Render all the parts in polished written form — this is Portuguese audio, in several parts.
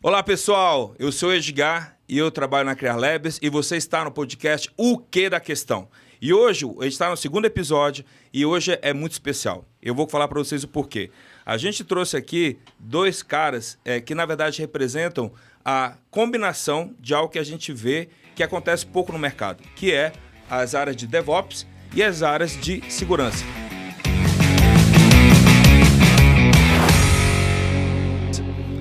Olá pessoal, eu sou Edgar e eu trabalho na Criar Labs e você está no podcast O Que da Questão. E hoje a gente está no segundo episódio e hoje é muito especial. Eu vou falar para vocês o porquê. A gente trouxe aqui dois caras que na verdade representam a combinação de algo que a gente vê que acontece pouco no mercado, que é as áreas de DevOps e as áreas de segurança.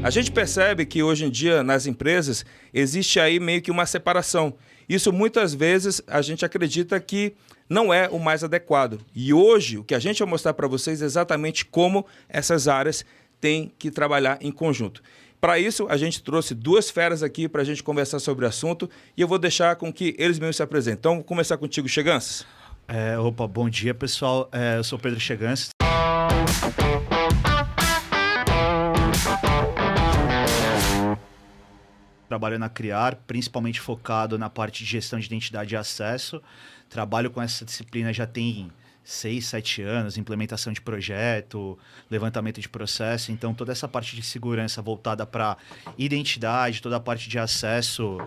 A gente percebe que hoje em dia nas empresas existe aí meio que uma separação. Isso muitas vezes a gente acredita que não é o mais adequado. E hoje o que a gente vai mostrar para vocês é exatamente como essas áreas têm que trabalhar em conjunto. Para isso a gente trouxe duas feras aqui para a gente conversar sobre o assunto e eu vou deixar com que eles mesmos se apresentem. Então vou começar contigo, Cheganças. Bom dia pessoal, eu sou o Pedro Cheganças. Trabalho na Criar, principalmente focado na parte de gestão de identidade e acesso. Trabalho com essa disciplina já tem 6, 7 anos, implementação de projeto, levantamento de processo. Então, toda essa parte de segurança voltada para identidade, toda a parte de acesso,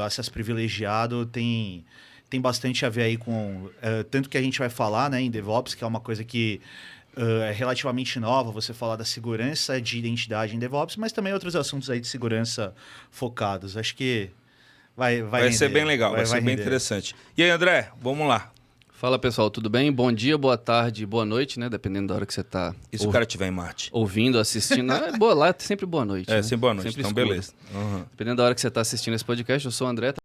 acesso privilegiado, tem bastante a ver aí com... tanto que a gente vai falar, né, em DevOps, que é uma coisa que é relativamente nova, você falar da segurança de identidade em DevOps, mas também outros assuntos aí de segurança focados. Acho que vai ser bem legal, vai ser bem interessante. E aí, André, vamos lá. Fala, pessoal, tudo bem? Bom dia, boa tarde, boa noite, né? Dependendo da hora que você está E se o cara estiver em Marte? Ouvindo, assistindo. Lá é sempre boa noite. É, né? sempre boa noite, sempre então escuro. beleza. Uhum. Dependendo da hora que você está assistindo esse podcast, eu sou o André.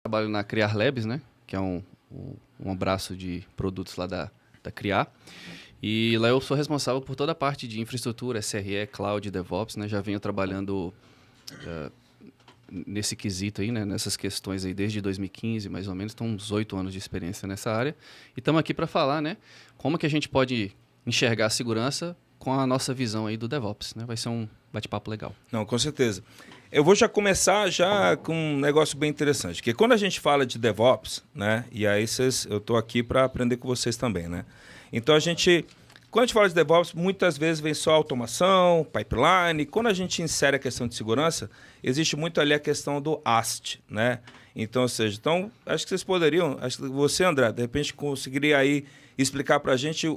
Trabalho na Criar Labs, né? Que é um abraço de produtos lá da Criar. E lá eu sou responsável por toda a parte de infraestrutura, SRE, Cloud, DevOps, né? Já venho trabalhando nesse quesito aí, né? Nessas questões aí desde 2015, mais ou menos. Então, uns 8 anos de experiência nessa área. E estamos aqui para falar, né? Como que a gente pode enxergar a segurança com a nossa visão aí do DevOps, né? Vai ser um bate-papo legal. Não, com certeza. Eu vou já começar com um negócio bem interessante, porque quando a gente fala de DevOps, né, e aí eu estou aqui para aprender com vocês também, né? Então quando a gente fala de DevOps, muitas vezes vem só automação, pipeline. Quando a gente insere a questão de segurança, existe muito ali a questão do AST, né? Então, ou seja, acho que vocês poderiam, acho que você, André, de repente conseguiria aí explicar para a gente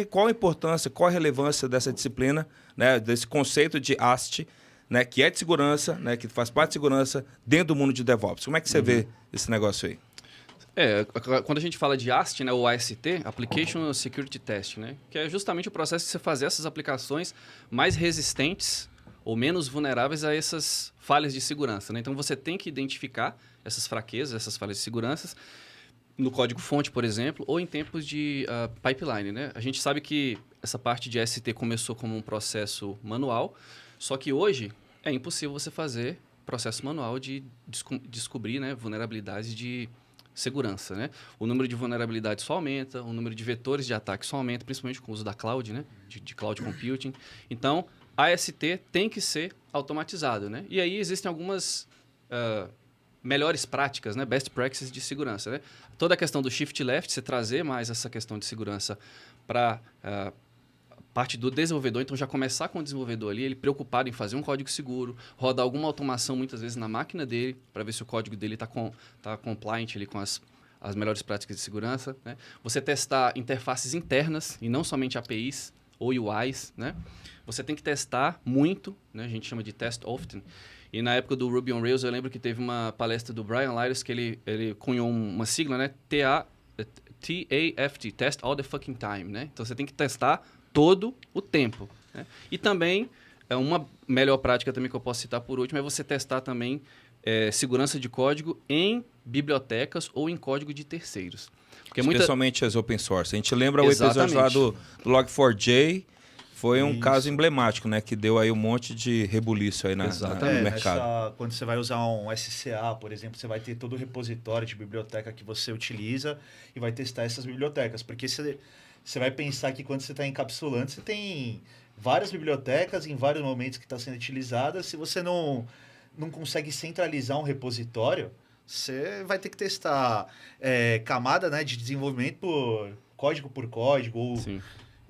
qual a importância, qual a relevância dessa disciplina, né, desse conceito de AST, né, que é de segurança, né, que faz parte de segurança dentro do mundo de DevOps. Como é que você vê esse negócio aí? Quando a gente fala de AST, né, ou AST, Application Security Test, né, que é justamente o processo de você fazer essas aplicações mais resistentes ou menos vulneráveis a essas falhas de segurança, né? Então, você tem que identificar essas fraquezas, essas falhas de segurança no código-fonte, por exemplo, ou em tempos de pipeline, né? A gente sabe que essa parte de AST começou como um processo manual, só que hoje é impossível você fazer processo manual de descobrir, né, vulnerabilidades de segurança, né? O número de vulnerabilidades só aumenta, o número de vetores de ataque só aumenta, principalmente com o uso da cloud, né, de cloud computing. Então, AST tem que ser automatizado, né? E aí existem algumas melhores práticas, né, best practices de segurança, né? Toda a questão do shift left, você trazer mais essa questão de segurança para parte do desenvolvedor, então já começar com o desenvolvedor ali, ele preocupado em fazer um código seguro, rodar alguma automação muitas vezes na máquina dele, para ver se o código dele está compliant ali com as melhores práticas de segurança, né? Você testar interfaces internas e não somente APIs ou UIs, né? Você tem que testar muito, né? A gente chama de test often. E na época do Ruby on Rails, eu lembro que teve uma palestra do Brian Lyles que ele cunhou uma sigla, né? TAFT, Test All the Fucking Time, né? Então você tem que testar todo o tempo, né? E também, uma melhor prática também que eu posso citar por último é você testar também segurança de código em bibliotecas ou em código de terceiros. Porque especialmente as open source. A gente lembra o episódio lá do Log4j, foi um caso emblemático, né? Que deu aí um monte de rebuliço aí no mercado. Quando você vai usar um SCA, por exemplo, você vai ter todo o repositório de biblioteca que você utiliza e vai testar essas bibliotecas. Porque você vai pensar que quando você está encapsulando, você tem várias bibliotecas em vários momentos que está sendo utilizada. Se você não consegue centralizar um repositório, você vai ter que testar camada, né, de desenvolvimento por código por código. Ou Sim.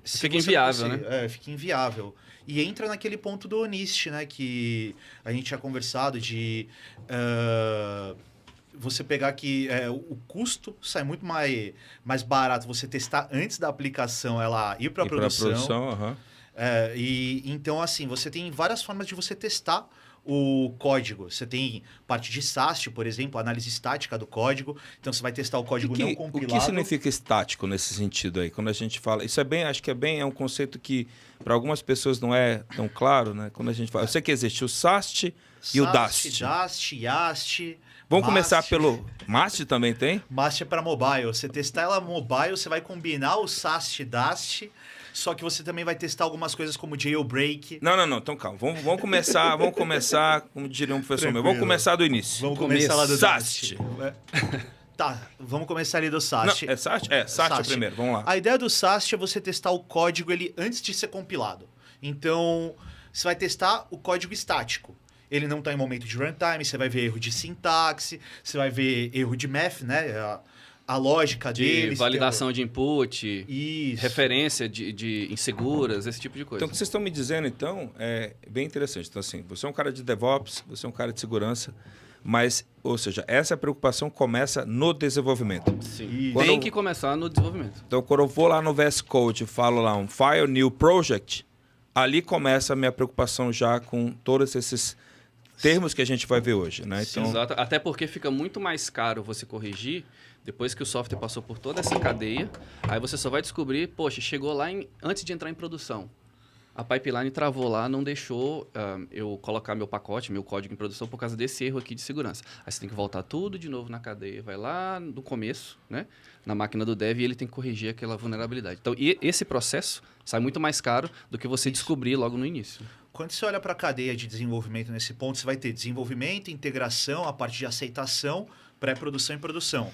se Fica você inviável, não consegue- fica inviável. E entra naquele ponto do NIST, né? Que a gente tinha conversado de você pegar que o custo sai muito mais barato você testar antes da aplicação ela ir para a E para produção. aham. E então, assim, você tem várias formas de você testar o código. Você tem parte de SAST, por exemplo, análise estática do código. Então, você vai testar o código não O compilado. que significa estático nesse sentido aí? Quando a gente fala, isso é bem, acho que é um conceito que para algumas pessoas não é tão claro, né? Quando a gente fala, eu sei que existe o SAST e o DAST. DAST, YAST. Vamos começar MAST. pelo MAST também tem? MAST é para mobile. Você testar ela mobile, você vai combinar o SAST e DAST. Só que você também vai testar algumas coisas como jailbreak. Não, então calma. Vamos começar, como diria um professor meu, Tranquilo. vamos começar do início. Vamos começar lá do SAST. DAST. Tá, vamos começar ali do SAST. Não, é SAST? É, SAST é primeiro, vamos lá. A ideia do SAST é você testar o código ele antes de ser compilado. Então, você vai testar o código estático. Ele não está em momento de runtime, você vai ver erro de sintaxe, você vai ver erro de math, né? A lógica De deles. validação de input, Isso. referência de inseguras, esse tipo de coisa. Então, o que vocês estão me dizendo, então, é bem interessante. Então, assim, você é um cara de DevOps, você é um cara de segurança, mas, ou seja, essa preocupação começa no desenvolvimento. Sim. Isso. Tem que começar no desenvolvimento. Então, quando eu vou lá no VS Code e falo lá um File New Project, ali começa a minha preocupação já com todos esses termos que a gente vai ver hoje, né? Então, Exato. Até porque fica muito mais caro você corrigir depois que o software passou por toda essa cadeia. Aí você só vai descobrir, poxa, chegou lá antes de entrar em produção. A pipeline travou lá, não deixou eu colocar meu pacote, meu código em produção por causa desse erro aqui de segurança. Aí você tem que voltar tudo de novo na cadeia. Vai lá no começo, né? Na máquina do dev e ele tem que corrigir aquela vulnerabilidade. Então, esse processo sai muito mais caro do que você descobrir logo no início. Quando você olha para a cadeia de desenvolvimento nesse ponto, você vai ter desenvolvimento, integração, a parte de aceitação, pré-produção e produção.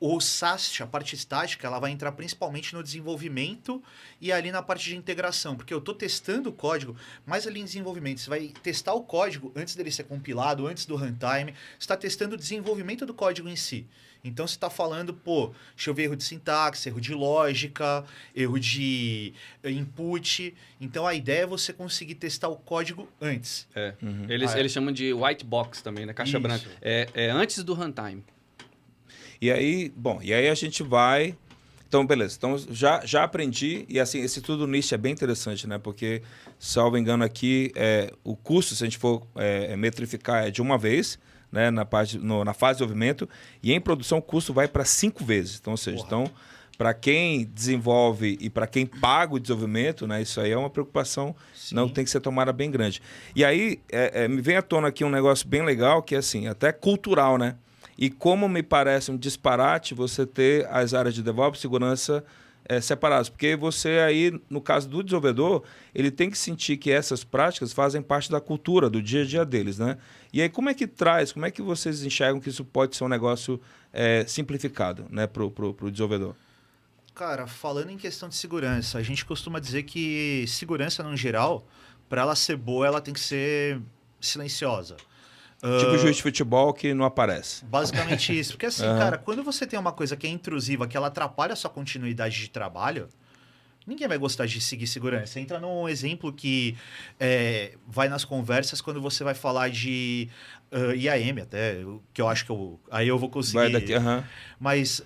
O SAST, a parte estática, ela vai entrar principalmente no desenvolvimento e ali na parte de integração, porque eu estou testando o código, mas ali em desenvolvimento, você vai testar o código antes dele ser compilado, antes do runtime, você está testando o desenvolvimento do código em si. Então você está falando, deixa eu ver erro de sintaxe, erro de lógica, erro de input. Então a ideia é você conseguir testar o código antes. Eles chamam de white box também, né? Caixa Isso. branca. É antes do runtime. e aí a gente vai... Então, beleza. Então, já aprendi. E, assim, esse tudo nicho é bem interessante, né? Porque, salvo engano aqui, o custo, se a gente for metrificar, é de uma vez, né? Na fase de desenvolvimento. E em produção, o custo vai para 5 vezes. Então, ou seja, para quem desenvolve e para quem paga o desenvolvimento, né? Isso aí é uma preocupação, não tem que ser tomada bem grande. E aí, me vem à tona aqui um negócio bem legal, que é assim, até cultural, né? E como me parece um disparate você ter as áreas de DevOps e segurança separadas. Porque você aí, no caso do desenvolvedor, ele tem que sentir que essas práticas fazem parte da cultura, do dia a dia deles, né? E aí como é que vocês enxergam que isso pode ser um negócio simplificado, né, pro desenvolvedor? Cara, falando em questão de segurança, a gente costuma dizer que segurança, no geral, para ela ser boa, ela tem que ser silenciosa. Tipo juiz de futebol que não aparece. Basicamente isso. Porque assim, cara, quando você tem uma coisa que é intrusiva, que ela atrapalha a sua continuidade de trabalho, ninguém vai gostar de seguir segurança. Entra num exemplo que vai nas conversas quando você vai falar de IAM até, que eu acho que aí eu vou conseguir... Vai daqui, Mas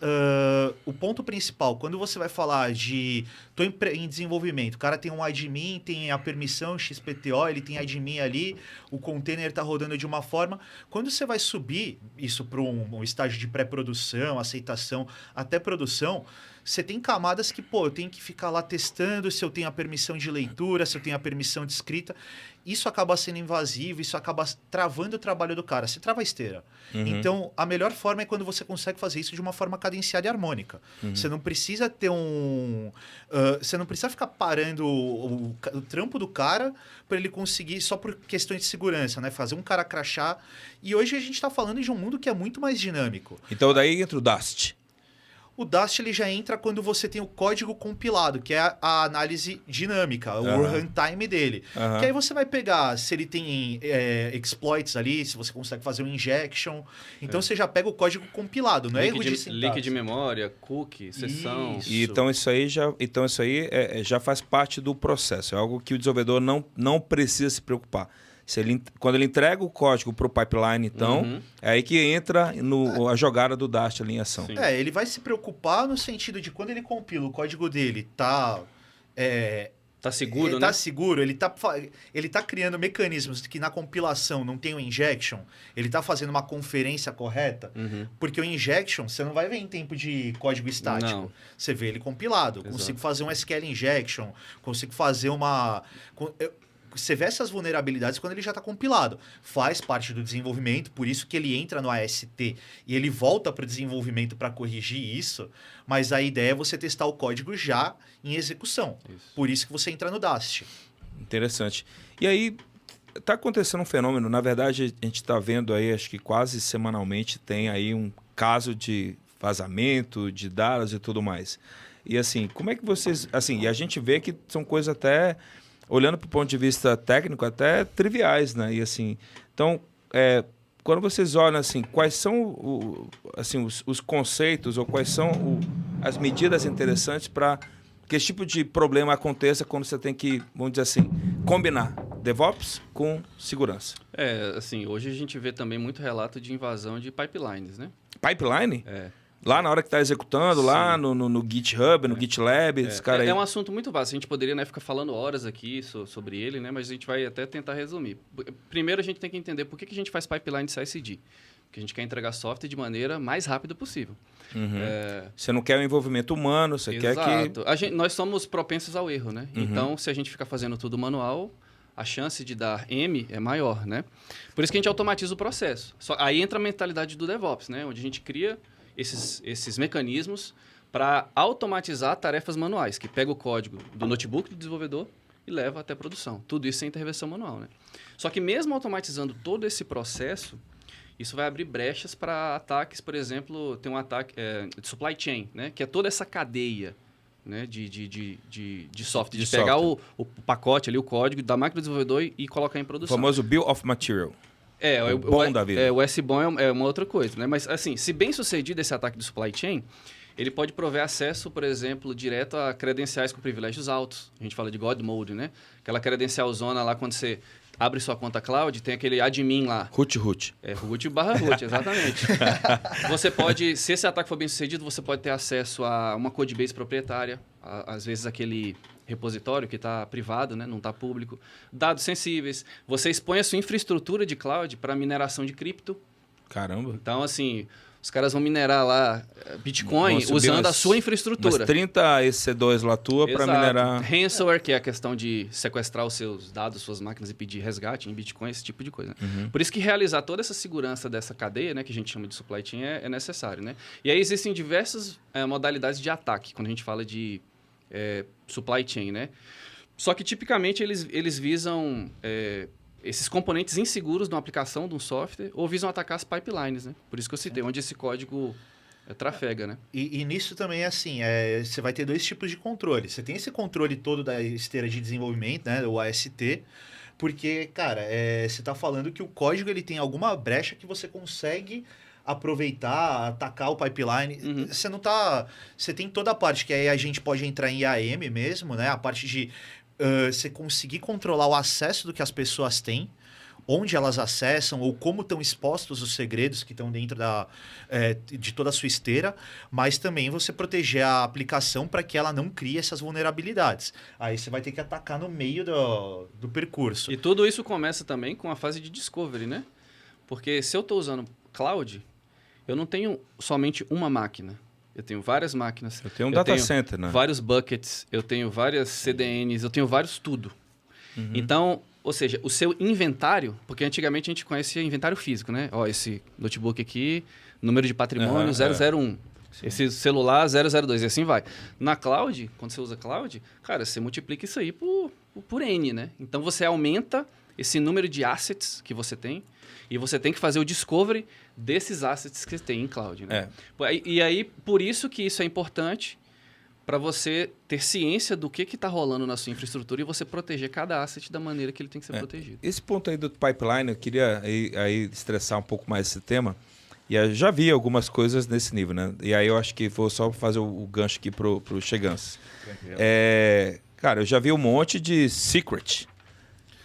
o ponto principal, quando você vai falar de... Estou em desenvolvimento, o cara tem um admin, tem a permissão XPTO, ele tem admin ali, o container está rodando de uma forma. Quando você vai subir isso para um estágio de pré-produção, aceitação, até produção, você tem camadas que, eu tenho que ficar lá testando se eu tenho a permissão de leitura, se eu tenho a permissão de escrita. Isso acaba sendo invasivo, isso acaba travando o trabalho do cara. Você trava a esteira. Então, a melhor forma é quando você consegue fazer isso de uma forma cadenciada e harmônica. Você não precisa ter você não precisa ficar parando o trampo do cara para ele conseguir, só por questões de segurança, né? Fazer um cara crachar. E hoje a gente está falando de um mundo que é muito mais dinâmico. Então daí entra o DAST. O Dast ele já entra quando você tem o código compilado, que é a análise dinâmica, o runtime dele. Que aí você vai pegar se ele tem exploits ali, se você consegue fazer um injection. Então você já pega o código compilado, não é erro de sintaxe. Link de memória, cookie, sessão. E então isso aí já faz parte do processo. É algo que o desenvolvedor não precisa se preocupar. Quando ele entrega o código para o pipeline, então, é aí que entra a jogada do Dast ali em ação. Sim. Ele vai se preocupar no sentido de quando ele compila o código dele, tá seguro, né? Tá seguro, ele tá criando mecanismos que na compilação não tem o injection, ele tá fazendo uma conferência correta, porque o injection você não vai ver em tempo de código estático. Não. Você vê ele compilado. Exato. Consigo fazer um SQL injection, consigo fazer você vê essas vulnerabilidades quando ele já está compilado. Faz parte do desenvolvimento, por isso que ele entra no AST e ele volta para o desenvolvimento para corrigir isso, mas a ideia é você testar o código já em execução. Isso. Por isso que você entra no Dast. Interessante. E aí, está acontecendo um fenômeno, na verdade, a gente está vendo aí, acho que quase semanalmente tem aí um caso de vazamento de dados e tudo mais. E assim, como é que vocês... Assim, e a gente vê que são coisas até... Olhando para o ponto de vista técnico, até triviais, né? E assim, então, quando vocês olham assim, quais são os conceitos ou quais são as medidas interessantes para que esse tipo de problema aconteça quando você tem que, vamos dizer assim, combinar DevOps com segurança? Assim, hoje a gente vê também muito relato de invasão de pipelines, né? Pipeline? É. Lá na hora que está executando, Sim. lá no GitHub, no GitLab, esse cara aí. É um assunto muito vasto. A gente poderia, né, ficar falando horas aqui sobre ele, né? Mas a gente vai até tentar resumir. Primeiro, a gente tem que entender por que a gente faz pipeline de CI/CD. Porque a gente quer entregar software de maneira mais rápida possível. Você não quer o envolvimento humano, você quer que... Nós somos propensos ao erro, né? Então, se a gente ficar fazendo tudo manual, a chance de dar M é maior, né? Por isso que a gente automatiza o processo. Aí entra a mentalidade do DevOps, né? Onde a gente cria esses mecanismos para automatizar tarefas manuais, que pega o código do notebook do desenvolvedor e leva até a produção. Tudo isso sem intervenção manual, né? Só que mesmo automatizando todo esse processo, isso vai abrir brechas para ataques, por exemplo, tem um ataque de supply chain, né? Que é toda essa cadeia, né? de software, de pegar o pacote ali, o código da máquina do desenvolvedor e colocar em produção. O famoso Bill of Material. Da vida. O SBOM é uma outra coisa, né? Mas, assim, se bem sucedido esse ataque do supply chain, ele pode prover acesso, por exemplo, direto a credenciais com privilégios altos. A gente fala de God Mode, né? Aquela credencial zona lá, quando você abre sua conta cloud, tem aquele admin lá. Root. Root, exatamente. Você pode, se esse ataque for bem sucedido, você pode ter acesso a uma codebase proprietária, às vezes aquele repositório que está privado, né? Não está público. Dados sensíveis. Você expõe a sua infraestrutura de cloud para mineração de cripto. Caramba. Então, assim, os caras vão minerar lá Bitcoin usando a sua infraestrutura. Umas 30 EC2 lá tua para minerar... Ransomware, que é a questão de sequestrar os seus dados, suas máquinas e pedir resgate em Bitcoin, esse tipo de coisa. Por isso que realizar toda essa segurança dessa cadeia, né, que a gente chama de supply chain, é necessário, né? E aí existem diversas modalidades de ataque, quando a gente fala de supply chain, né? Só que, tipicamente, eles visam esses componentes inseguros de uma aplicação, de um software, ou visam atacar as pipelines, né? Por isso que eu citei, onde esse código trafega, né? E nisso também é assim, você vai ter dois tipos de controle. Você tem esse controle todo da esteira de desenvolvimento, né, o AST, porque, cara, você está falando que o código ele tem alguma brecha que você consegue aproveitar, atacar o pipeline. Você não tá... Você tem toda a parte que aí a gente pode entrar em IAM mesmo, né? A parte de você conseguir controlar o acesso do que as pessoas têm, onde elas acessam ou como estão expostos os segredos que estão dentro de toda a sua esteira, mas também você proteger a aplicação para que ela não crie essas vulnerabilidades. Aí você vai ter que atacar no meio do percurso. E tudo isso começa também com a fase de discovery, né? Porque se eu estou usando cloud, eu não tenho somente uma máquina. Eu tenho várias máquinas. Eu tenho um data center, né? Vários buckets, eu tenho várias CDNs, eu tenho vários tudo. Então, ou seja, o seu inventário, porque antigamente a gente conhecia inventário físico, né? Ó, esse notebook aqui, número de patrimônio 001. Sim. Esse celular 002 e assim vai. Na cloud, quando você usa cloud, cara, você multiplica isso aí por N, né? Então você aumenta esse número de assets que você tem e você tem que fazer o discovery desses assets que você tem em cloud. Né? E aí, por isso que isso é importante para você ter ciência do que está rolando na sua infraestrutura e você proteger cada asset da maneira que ele tem que ser protegido. Esse ponto aí do pipeline, eu queria aí estressar um pouco mais esse tema. E eu já vi algumas coisas nesse nível, né? E aí eu acho que vou só fazer o gancho aqui pro Chegança. Cara, eu já vi um monte de secret,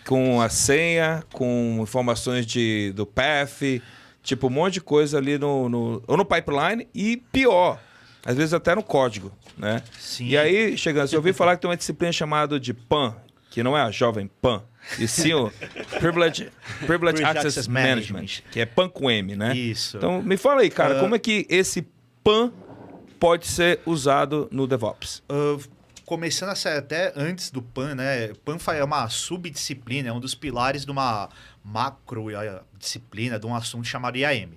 com a senha, com informações do path, tipo um monte de coisa ali ou no pipeline e pior, às vezes até no código, né? Sim. E aí, Chegança, eu ouvi falar que tem uma disciplina chamada de PAN, que não é a jovem PAN, e sim o Privileged Access Management, que é PAN com M, né? Isso. Então, me fala aí, cara, como é que esse PAN pode ser usado no DevOps? Começando a sair até antes do PAN, né? PAN é uma subdisciplina, é um dos pilares de uma macro disciplina de um assunto chamado IAM.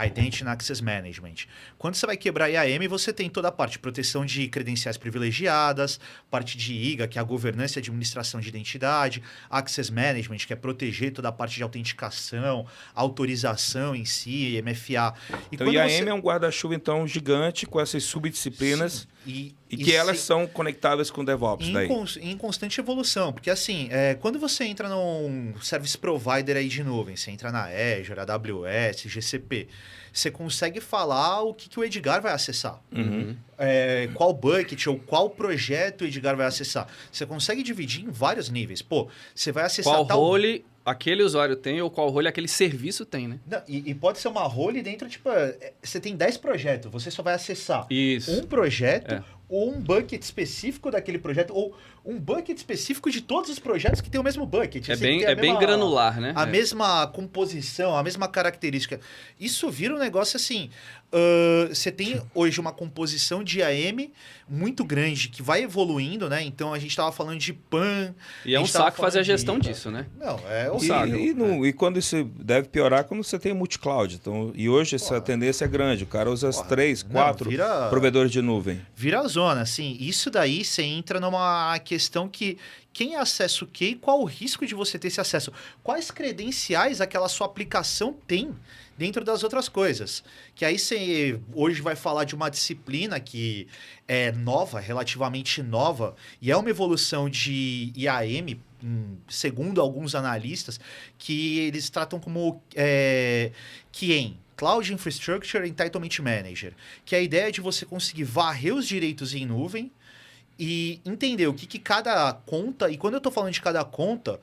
Identity and Access Management. Quando você vai quebrar IAM, você tem toda a parte de proteção de credenciais privilegiadas, parte de IGA, que é a governança e administração de identidade, Access Management, que é proteger toda a parte de autenticação, autorização em si, MFA. Então, IAM é um guarda-chuva, então, gigante, com essas subdisciplinas. E que elas são conectáveis com o DevOps daí. Em constante evolução. Porque, assim, quando você entra num service provider aí de nuvem, você entra na Azure, AWS, GCP, você consegue falar o que o Edgar vai acessar. Qual bucket ou qual projeto o Edgar vai acessar. Você consegue dividir em vários níveis. Pô, você vai acessar qual role aquele usuário tem ou qual role aquele serviço tem, né? Não, e pode ser uma role dentro, tipo, você tem 10 projetos, você só vai acessar um projeto ou um bucket específico daquele projeto, ou um bucket específico de todos os projetos que tem o mesmo bucket. Bem granular, né? A mesma composição, a mesma característica. Isso vira um negócio assim... você tem hoje uma composição de IAM muito grande, que vai evoluindo, né? Então, a gente estava falando de PAN... E é um saco fazer a gestão disso, né? Não, é um saco. E quando isso deve piorar, quando você tem multi-cloud. Então, e hoje essa tendência é grande. O cara usa as 3, 4 provedores de nuvem. Vira a zona, assim. Isso daí você entra numa questão que quem acessa o quê e qual o risco de você ter esse acesso? Quais credenciais aquela sua aplicação tem dentro das outras coisas? Que aí você hoje vai falar de uma disciplina que é nova, relativamente nova, e é uma evolução de IAM, segundo alguns analistas, que eles tratam como QIEM, Cloud Infrastructure Entitlement Manager, que é a ideia de você conseguir varrer os direitos em nuvem e entender o que cada conta... E quando eu estou falando de cada conta,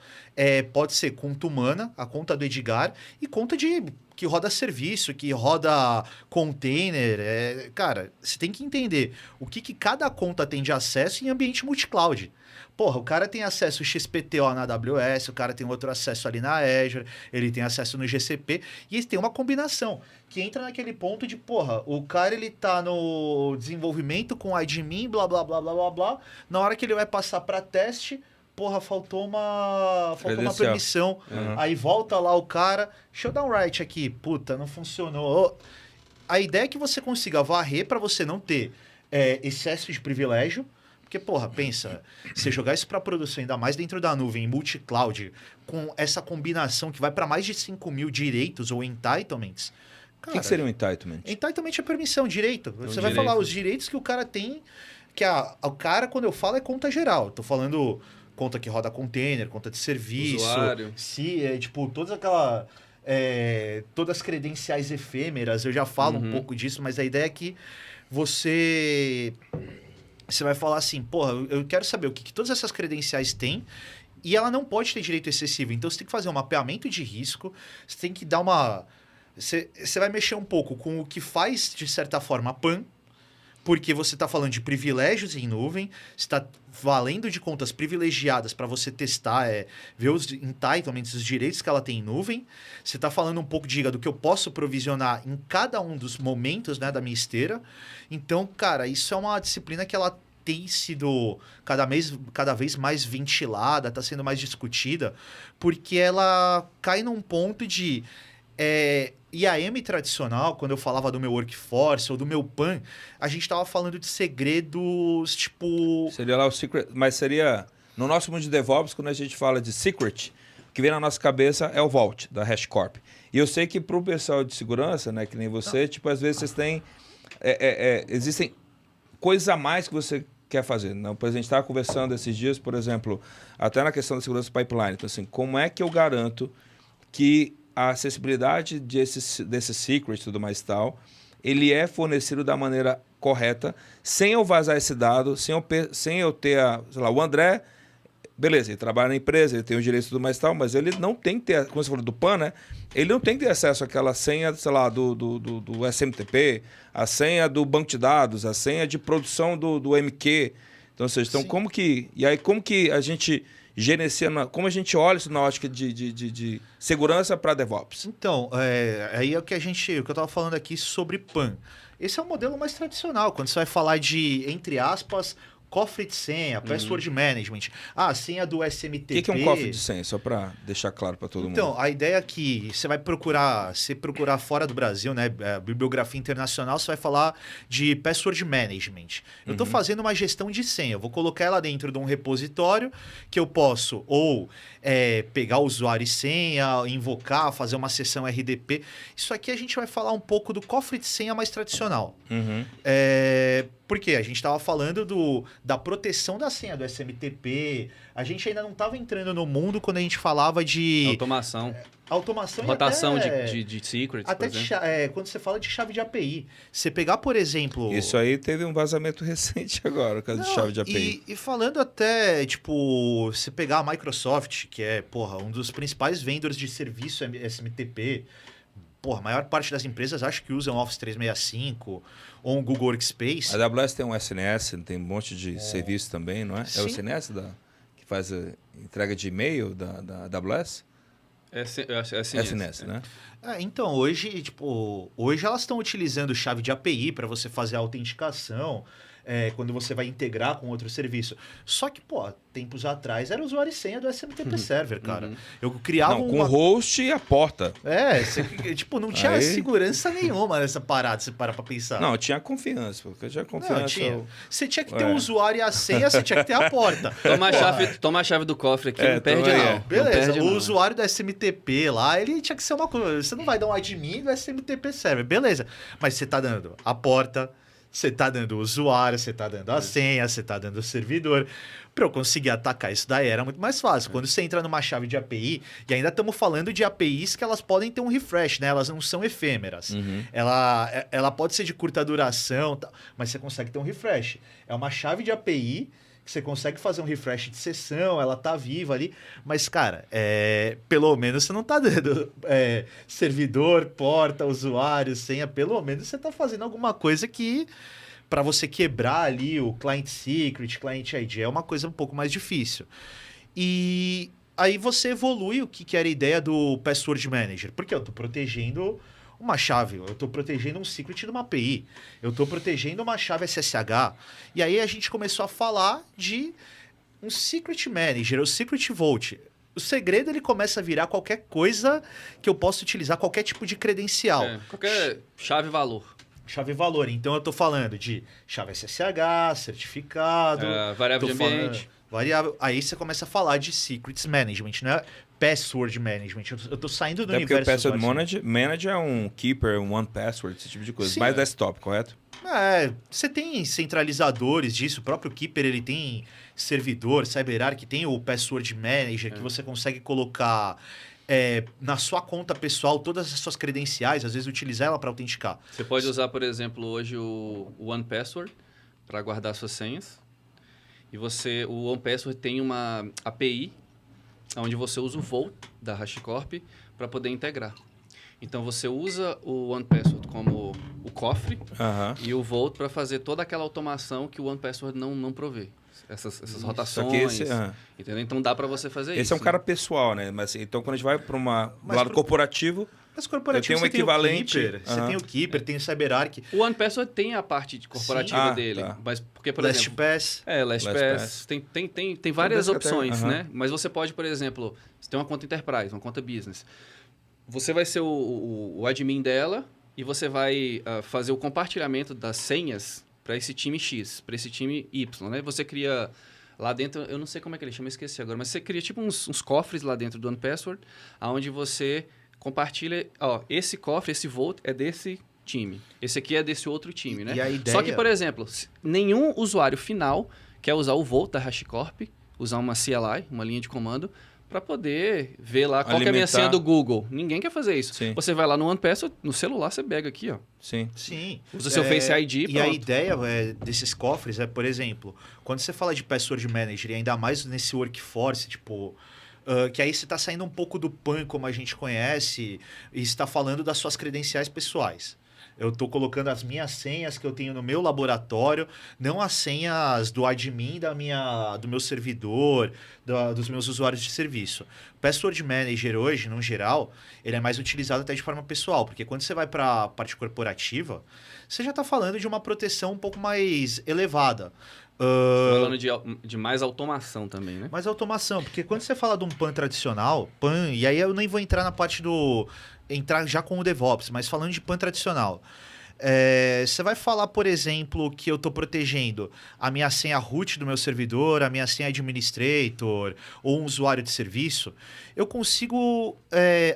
pode ser conta humana, a conta do Edgar, e conta que roda serviço, que roda container. Cara, você tem que entender o que cada conta tem de acesso em ambiente multi-cloud. Porra, o cara tem acesso XPTO na AWS, o cara tem outro acesso ali na Azure, ele tem acesso no GCP, e eles têm uma combinação que entra naquele ponto de, porra, o cara ele tá no desenvolvimento com admin, blá, blá, blá, blá, blá, blá, na hora que ele vai passar para teste, porra, faltou uma permissão, aí volta lá o cara, deixa eu dar um write aqui, puta, não funcionou. A ideia é que você consiga varrer para você não ter excesso de privilégio. Porque, porra, pensa, você jogar isso para produção, ainda mais dentro da nuvem, multi-cloud, com essa combinação que vai para mais de 5 mil direitos ou entitlements. O que seria um entitlement? Entitlement é permissão, direito. Você vai falar os direitos que o cara tem, que o cara, quando eu falo, é conta geral. Tô falando conta que roda container, conta de serviço. Usuário. Tipo, todas aquelas... todas as credenciais efêmeras, eu já falo um pouco disso, mas a ideia é que você vai falar assim, porra, eu quero saber o que todas essas credenciais têm e ela não pode ter direito excessivo. Então, você tem que fazer um mapeamento de risco, você tem que dar uma... Você vai mexer um pouco com o que faz, de certa forma, a PAN, porque você está falando de privilégios em nuvem, está valendo de contas privilegiadas para você testar, ver os entitlements, os direitos que ela tem em nuvem. Você está falando um pouco, do que eu posso provisionar em cada um dos momentos, né, da minha esteira. Então, cara, isso é uma disciplina que ela tem sido cada vez mais ventilada, está sendo mais discutida, porque ela cai num ponto de... IAM tradicional, quando eu falava do meu workforce ou do meu PAN, a gente estava falando de segredos, tipo... Seria lá o secret, mas seria... No nosso mundo de DevOps, quando a gente fala de secret, o que vem na nossa cabeça é o Vault, da HashiCorp. E eu sei que para o pessoal de segurança, né, que nem você, tipo, às vezes vocês têm... existem coisas a mais que você quer fazer. Né? Por exemplo, a gente estava conversando esses dias, por exemplo, até na questão da segurança pipeline. Então, assim, como é que eu garanto que a acessibilidade desse secret e tudo mais e tal, ele é fornecido da maneira correta, sem eu vazar esse dado, sem eu ter, sei lá, o André, beleza, ele trabalha na empresa, ele tem os direitos e tudo mais e tal, mas ele não tem que ter, como você falou do PAN, né? Ele não tem que ter acesso àquela senha, sei lá, do SMTP, a senha do banco de dados, a senha de produção do MQ. Então, ou seja, como que... E aí, como que a gente gerencia, como a gente olha isso na ótica de segurança para DevOps? Então, aí é o que eu estava falando aqui sobre PAN. Esse é o modelo mais tradicional, quando você vai falar de, entre aspas, cofre de senha, password management. A senha do SMTP... O que é um cofre de senha? Só para deixar claro para todo mundo. Então, a ideia é que você vai procurar, fora do Brasil, né, bibliografia internacional, você vai falar de password management. Eu estou fazendo uma gestão de senha. Eu vou colocar ela dentro de um repositório que eu posso ou pegar o usuário e senha, invocar, fazer uma sessão RDP. Isso aqui a gente vai falar um pouco do cofre de senha mais tradicional. Porque a gente estava falando da proteção da senha do SMTP. A gente ainda não estava entrando no mundo quando a gente falava de... Automação rotação de secrets, até quando você fala de chave de API. Você pegar, por exemplo... Isso aí teve um vazamento recente agora, por causa de chave de API. E falando até, tipo, você pegar a Microsoft, que é, um dos principais vendors de serviço SMTP... a maior parte das empresas acho que usam Office 365 ou um Google Workspace. A AWS tem um SNS, tem um monte de serviço também, não é? Sim. É o SNS que faz a entrega de e-mail da AWS? SNS, né? Então, hoje elas estão utilizando chave de API para você fazer a autenticação, quando você vai integrar com outro serviço. Só que, tempos atrás era usuário e senha do SMTP Server, cara. Eu criava com o host e a porta. Não tinha segurança nenhuma nessa parada, se parar pra pensar. Não, tinha confiança, porque eu tinha confiança. Não, tinha. Você tinha que ter o usuário e a senha, você tinha que ter a porta. Toma a chave do cofre aqui, não perde não. Beleza, o usuário do SMTP lá, ele tinha que ser uma coisa. Você não vai dar um admin do SMTP Server, beleza. Mas você tá dando a porta, você tá dando o usuário, você tá dando a senha, você tá dando o servidor. Para eu conseguir atacar isso daí era muito mais fácil. Quando você entra numa chave de API, e ainda estamos falando de APIs que elas podem ter um refresh, né? Elas não são efêmeras. Ela pode ser de curta duração, mas você consegue ter um refresh. É uma chave de API que você consegue fazer um refresh de sessão, ela tá viva ali, mas, cara, pelo menos você não tá dando servidor, porta, usuário, senha, pelo menos você tá fazendo alguma coisa que, para você quebrar ali o client secret, client ID, é uma coisa um pouco mais difícil. E aí você evolui o que era a ideia do Password Manager, porque eu tô protegendo uma chave, eu estou protegendo um secret de uma API, eu estou protegendo uma chave SSH. E aí a gente começou a falar de um Secret Manager, o Secret Vault. O segredo, ele começa a virar qualquer coisa que eu possa utilizar, qualquer tipo de credencial. Qualquer chave-valor. Chave-valor. Então eu estou falando de chave SSH, certificado... variável de ambiente. Variável. Aí você começa a falar de Secrets Management, né? Password Management. Eu tô saindo do universo... Porque o Password Manager é um Keeper, um One Password, esse tipo de coisa. Sim, mais desktop, correto? Você tem centralizadores disso. O próprio Keeper, ele tem servidor, CyberArk, tem o Password Manager, que você consegue colocar na sua conta pessoal todas as suas credenciais, às vezes utilizar ela para autenticar. Você pode usar, por exemplo, hoje o One Password para guardar suas senhas. E o One Password tem uma API onde você usa o Vault da HashiCorp para poder integrar. Então, você usa o One Password como o cofre e o Vault para fazer toda aquela automação que o One Password não provê. Essas rotações, entendeu? Então, dá para você fazer isso. Esse é um cara pessoal, né? Mas, então, quando a gente vai para um lado corporativo... Mas corporativo, tem um equivalente. Você tem o Keeper, tem o CyberArk. O One Password tem a parte corporativa dele. Tá. Mas porque, por exemplo... LastPass. Tem várias opções, né? Mas você pode, por exemplo, você tem uma conta Enterprise, uma conta Business. Você vai ser o admin dela e você vai fazer o compartilhamento das senhas para esse time X, para esse time Y, né? Você cria Lá dentro, eu não sei como é que ele chama, eu esqueci agora, mas você cria tipo uns cofres lá dentro do OnePassword, onde você compartilha, ó, esse cofre, esse Vault é desse time, esse aqui é desse outro time, né? E a ideia... Só que, por exemplo, nenhum usuário final quer usar o Vault da HashiCorp, usar uma CLI, uma linha de comando, para poder ver lá qual que é a minha senha do Google. Ninguém quer fazer isso. Sim. Você vai lá no OnePassword, no celular você pega aqui, ó. Sim. Sim. Usa seu Face ID e E a pronto. ideia desses cofres é, por exemplo, quando você fala de Password Manager, e ainda mais nesse workforce, tipo... que aí você está saindo um pouco do PAN como a gente conhece e está falando das suas credenciais pessoais. Eu estou colocando as minhas senhas que eu tenho no meu laboratório, não as senhas do admin do meu servidor, dos meus usuários de serviço. Password Manager hoje, no geral, ele é mais utilizado até de forma pessoal, porque quando você vai para a parte corporativa, você já está falando de uma proteção um pouco mais elevada. Falando de mais automação também, né? Mais automação, porque quando você fala de um PAN tradicional, PAN, e aí eu nem vou entrar na parte entrar já com o DevOps, mas falando de PAN tradicional. Você vai falar, por exemplo, que eu estou protegendo a minha senha root do meu servidor, a minha senha administrator ou um usuário de serviço, eu consigo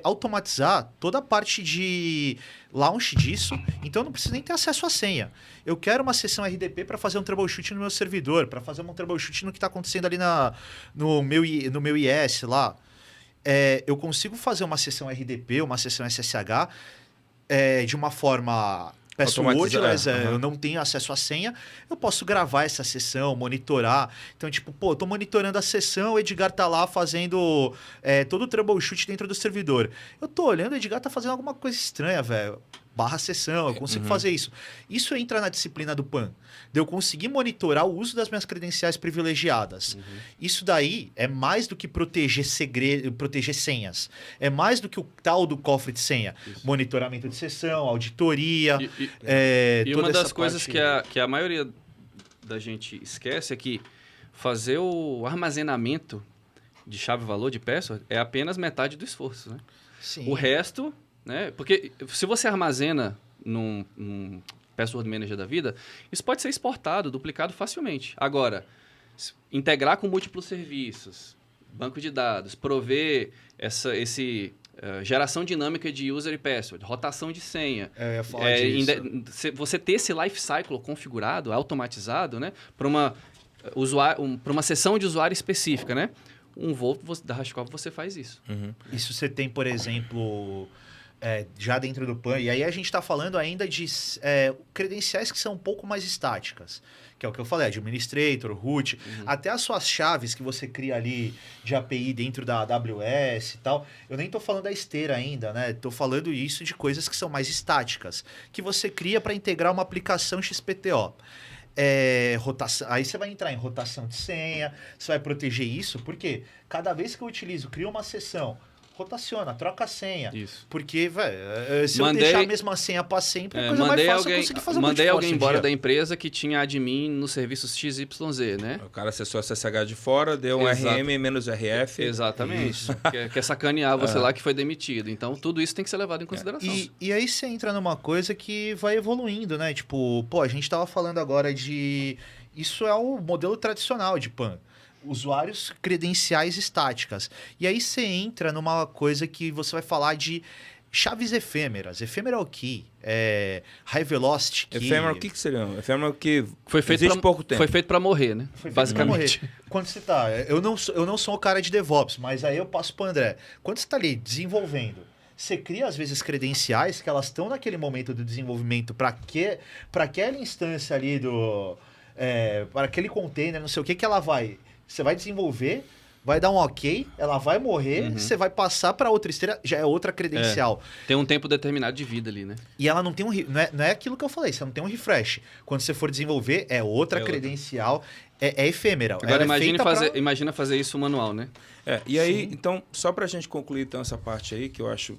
automatizar toda a parte de launch disso, então eu não preciso nem ter acesso à senha. Eu quero uma sessão RDP para fazer um troubleshoot no meu servidor, para fazer um troubleshoot no que está acontecendo ali no meu IS lá. Eu consigo fazer uma sessão RDP, uma sessão SSH de uma forma passwordless, eu não tenho acesso à senha, eu posso gravar essa sessão, monitorar. Então, tipo, eu tô monitorando a sessão, o Edgar tá lá fazendo todo o troubleshoot dentro do servidor. Eu tô olhando, o Edgar tá fazendo alguma coisa estranha, velho. Barra sessão, eu consigo fazer isso. Isso entra na disciplina do PAN. De eu conseguir monitorar o uso das minhas credenciais privilegiadas. Isso daí é mais do que proteger proteger senhas. É mais do que o tal do cofre de senha. Isso. Monitoramento de sessão, auditoria. E uma das coisas que a maioria da gente esquece é que fazer o armazenamento de chave-valor de password é apenas metade do esforço, né? Sim. O resto... né? Porque se você armazena num Password Manager da vida, isso pode ser exportado, duplicado facilmente. Agora, integrar com múltiplos serviços, banco de dados, prover geração dinâmica de user e password, rotação de senha. Eu ia falar disso. Você ter esse life cycle configurado, automatizado, né? Para uma sessão de usuário específica, né? Um Vault da HashiCorp você faz isso. Isso você tem, por exemplo... já dentro do PAN, e aí a gente está falando ainda de credenciais que são um pouco mais estáticas, que é o que eu falei, administrator, root, até as suas chaves que você cria ali de API dentro da AWS e tal. Eu nem estou falando da esteira ainda, né? Estou falando isso de coisas que são mais estáticas, que você cria para integrar uma aplicação XPTO. Rotação, aí você vai entrar em rotação de senha, você vai proteger isso, porque cada vez que eu crio uma sessão, rotaciona, troca a senha. Isso. Porque, velho, se eu deixar a mesma senha para sempre, a coisa mais fácil eu conseguir fazer Mandei alguém embora da empresa que tinha admin nos serviços XYZ, né? O cara acessou a SSH de fora, deu um RM menos RF. Exatamente. Quer sacanear você lá que foi demitido. Então, tudo isso tem que ser levado em consideração. E aí você entra numa coisa que vai evoluindo, né? Tipo, a gente tava falando agora de... Isso é o modelo tradicional de PAN. Usuários credenciais estáticas. E aí você entra numa coisa que você vai falar de chaves efêmeras. Ephemeral Key, High Velocity Key. Ephemeral Key, que seria? Ephemeral Key foi feito existe pouco tempo. Foi feito para morrer, né? Foi feito basicamente. Pra morrer. Quando você tá... Eu não sou o cara de DevOps, mas aí eu passo para o André. Quando você está ali desenvolvendo, você cria, às vezes, credenciais que elas estão naquele momento do desenvolvimento para aquela instância ali para aquele container, não sei o que ela vai... Você vai desenvolver, vai dar um ok, ela vai morrer, você vai passar para outra esteira, já é outra credencial. Tem um tempo determinado de vida ali, né? E ela não tem não é aquilo que eu falei, você não tem um refresh. Quando você for desenvolver, é outra credencial, é efêmera. Agora imagina fazer isso manual, né? E aí, então, só para a gente concluir então, essa parte aí, que eu acho,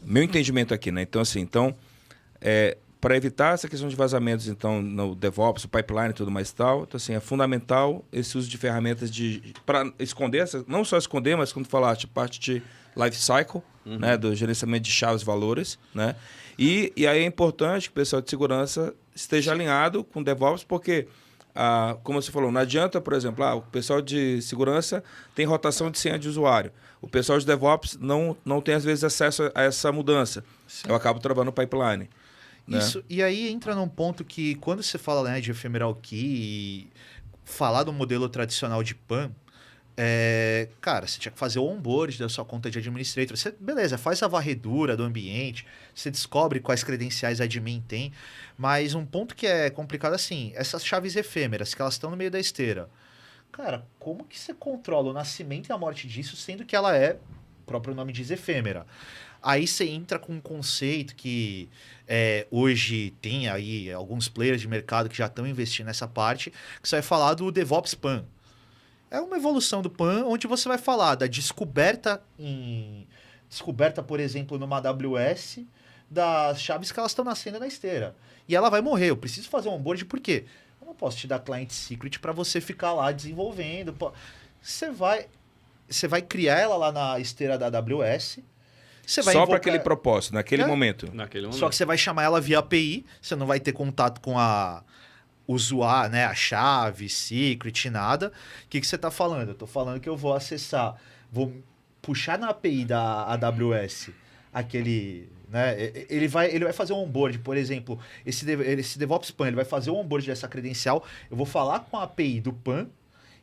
meu entendimento aqui, né? Então, assim, para evitar essa questão de vazamentos, então, no DevOps, o pipeline e tudo mais e tal, então, assim, é fundamental esse uso de ferramentas para esconder, não só esconder, mas como falar, a parte de life cycle, né, do gerenciamento de chaves e valores, né? E aí é importante que o pessoal de segurança esteja alinhado com o DevOps, porque como você falou, não adianta, por exemplo, o pessoal de segurança tem rotação de senha de usuário. O pessoal de DevOps não tem, às vezes, acesso a essa mudança. Sim. Eu acabo travando o pipeline. Né? Isso, e aí entra num ponto que quando você fala, né, de ephemeral key e falar do modelo tradicional de PAN, cara, você tinha que fazer o onboard da sua conta de administrator. Você, beleza, faz a varredura do ambiente, você descobre quais credenciais a admin tem, mas um ponto que é complicado assim, essas chaves efêmeras, que elas estão no meio da esteira. Cara, como que você controla o nascimento e a morte disso, sendo que ela o próprio nome diz efêmera? Aí você entra com um conceito que hoje tem aí alguns players de mercado que já estão investindo nessa parte, que você vai falar do DevOps PAN. É uma evolução do PAN, onde você vai falar da descoberta, por exemplo, numa AWS, das chaves que elas estão nascendo na esteira. E ela vai morrer. Eu preciso fazer um onboard, por quê? Eu não posso te dar client secret para você ficar lá desenvolvendo. Você vai criar ela lá na esteira da AWS. Você vai Só para aquele propósito, naquele momento. Só que você vai chamar ela via API, você não vai ter contato com a usuário, né, a chave, secret, nada. O que você está falando? Eu estou falando que eu vou acessar, vou puxar na API da AWS aquele, né, ele vai fazer um onboard, por exemplo, esse DevOps PAN, ele vai fazer o onboard dessa credencial, eu vou falar com a API do PAN,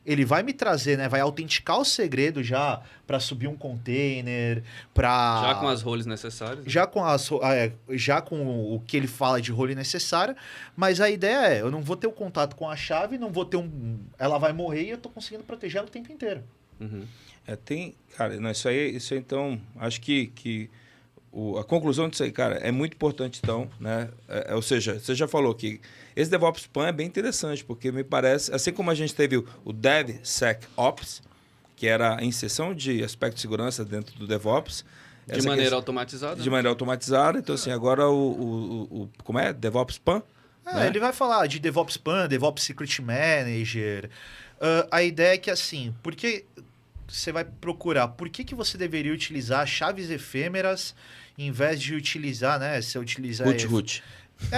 ele vai me trazer, né? Vai autenticar o segredo já para subir um container, para já com as roles necessárias. Já com o que ele fala de role necessária, mas a ideia eu não vou ter o contato com a chave, não vou ter ela vai morrer e eu tô conseguindo proteger ela o tempo inteiro. Uhum. Cara, não, isso aí então, acho que a conclusão disso aí, cara, é muito importante, então, né? Ou seja, você já falou que esse DevOps PAN é bem interessante, porque me parece, assim como a gente teve o DevSecOps, que era a inserção de aspecto de segurança dentro do DevOps. De maneira automatizada. De maneira automatizada. Então, assim, agora como é? DevOps PAN? Né? Ele vai falar de DevOps PAN, DevOps Secret Manager. A ideia é que, assim, porque você vai procurar por que você deveria utilizar chaves efêmeras em vez de utilizar, né? Se utilizar root.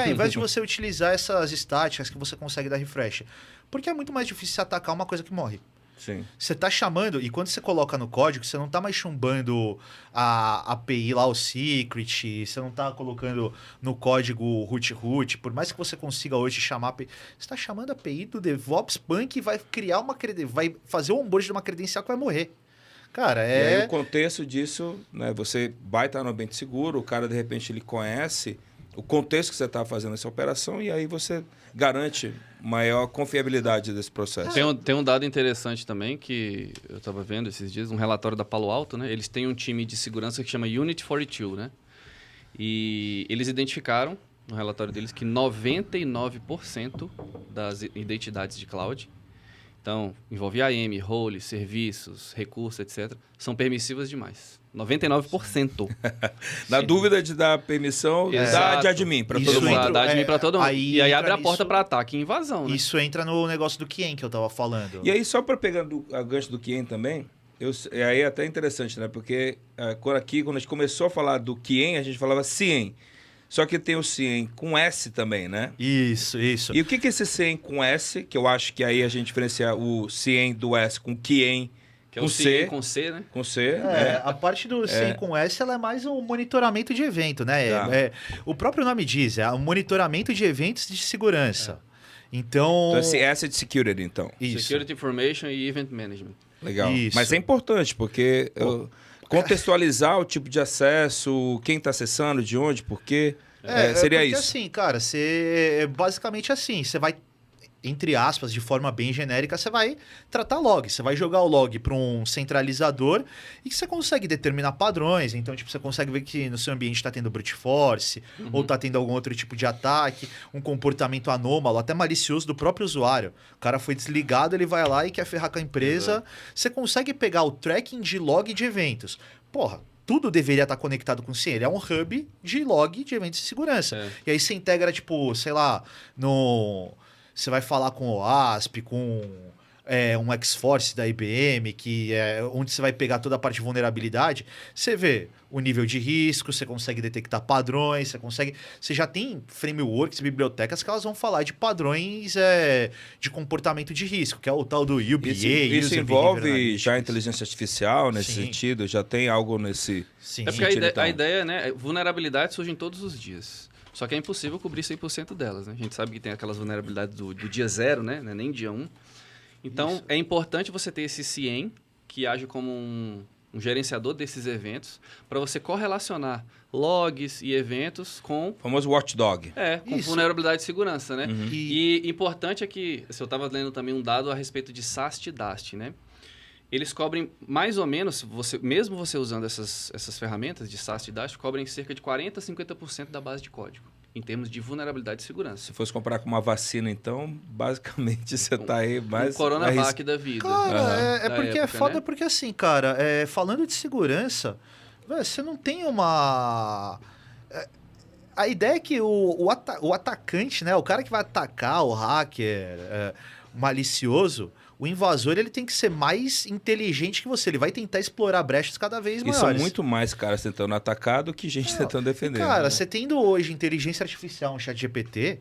em vez de você utilizar essas estáticas que você consegue dar refresh. Porque é muito mais difícil você atacar uma coisa que morre. Sim. Você está chamando, e quando você coloca no código, você não está mais chumbando a API lá, o secret, você não está colocando no código root. Por mais que você consiga hoje chamar a API, você está chamando a API do DevOps PAN que vai criar vai fazer o onboard de uma credencial que vai morrer. Cara, E aí o contexto disso, né? Você vai estar no ambiente seguro, o cara de repente ele conhece o contexto que você está fazendo essa operação e aí você garante maior confiabilidade desse processo. Tem um dado interessante também que eu estava vendo esses dias, um relatório da Palo Alto, né? Eles têm um time de segurança que chama Unit 42, né? E eles identificaram no relatório deles que 99% das identidades de cloud, então envolve IAM, role, serviços, recursos, etc., são permissivas demais. 99%. Na dúvida de dar permissão, dá de admin para todo mundo. Dá admin para todo mundo. Aí e aí abre a porta para ataque e invasão. Né? Isso entra no negócio do Kien que eu tava falando. E aí, só para pegar a gancho do Kien também, aí é até interessante, né? Porque quando a gente começou a falar do Kien, a gente falava CIEM. Só que tem o CIEM com S também, né? Isso. E o que é esse CIEM com S? Que eu acho que aí a gente diferencia o CIEM do S com Kien. Que é o CIEM com C, né? Com C. A parte do CIEM com S ela é mais um monitoramento de evento, né? O próprio nome diz, é um monitoramento de eventos de segurança. Então esse S é de security, então. Isso. Security Information e Event Management. Legal. Isso. Mas é importante, porque contextualizar o tipo de acesso, quem está acessando, de onde, por quê, seria porque isso. Assim, cara, basicamente assim, você vai, entre aspas, de forma bem genérica, você vai tratar log. Você vai jogar o log para um centralizador e que você consegue determinar padrões. Então, tipo, você consegue ver que no seu ambiente está tendo brute force, ou está tendo algum outro tipo de ataque, um comportamento anômalo, até malicioso do próprio usuário. O cara foi desligado, ele vai lá e quer ferrar com a empresa. Exato. Você consegue pegar o tracking de log de eventos. Porra, tudo deveria estar conectado com o CIEM. Ele é um hub de log de eventos de segurança. E aí você integra, tipo, sei lá, Você vai falar com o OASP, com um X-Force da IBM, que é onde você vai pegar toda a parte de vulnerabilidade, você vê o nível de risco, você consegue detectar padrões, você já tem frameworks, bibliotecas que elas vão falar de padrões de comportamento de risco, que é o tal do UBA. Isso User envolve Behavior já a Analytics. inteligência artificial nesse Sim. sentido? Já tem algo nesse Sim. É porque sentido, a então? ideia, né? Vulnerabilidades surgem todos os dias. Só que é impossível cobrir 100% delas, né? A gente sabe que tem aquelas vulnerabilidades do dia 0, né? Não é nem dia 1. Então, é importante você ter esse CIEM, que age como um gerenciador desses eventos, para você correlacionar logs e eventos com... O famoso watchdog. com Isso. vulnerabilidade de segurança, né? Uhum. E importante é que, se eu estava lendo também um dado a respeito de SAST e DAST, né? Eles cobrem mais ou menos, mesmo você usando essas ferramentas de SAST e DAST, cobrem cerca de 40% a 50% da base de código, em termos de vulnerabilidade de segurança. Se fosse comparar com uma vacina, então, basicamente, você tá aí mais... Um Coronavac da vida. Cara, Da porque é época, foda, né? porque assim, cara, falando de segurança, velho, você não tem uma... A ideia é que o atacante, né, o cara que vai atacar, o hacker, malicioso, o invasor, ele tem que ser mais inteligente que você. Ele vai tentar explorar brechas cada vez E maiores. são muito mais caras tentando atacar do que gente tentando defender. Cara, né? você tendo hoje inteligência artificial, um chat GPT,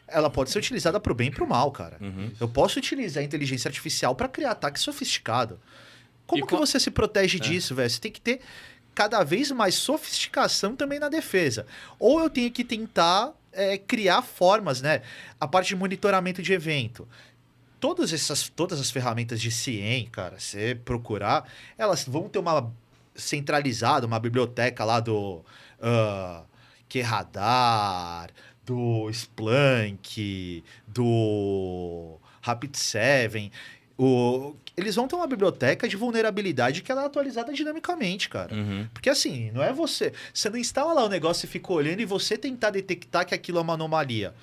ela pode ser utilizada pro bem e pro mal, cara. Uhum. Eu posso utilizar a inteligência artificial para criar ataque sofisticado. Como E que você se protege disso, velho? Você tem que ter cada vez mais sofisticação também na defesa. Ou eu tenho que tentar criar formas, né? A parte de monitoramento de evento. Todas as ferramentas de CIEM, cara, você procurar, elas vão ter uma centralizada, uma biblioteca lá do QRadar, do Splunk, do Rapid7. Eles vão ter uma biblioteca de vulnerabilidade que ela é atualizada dinamicamente, cara. Uhum. Porque assim, não é você não instala lá o negócio e fica olhando e você tentar detectar que aquilo é uma anomalia.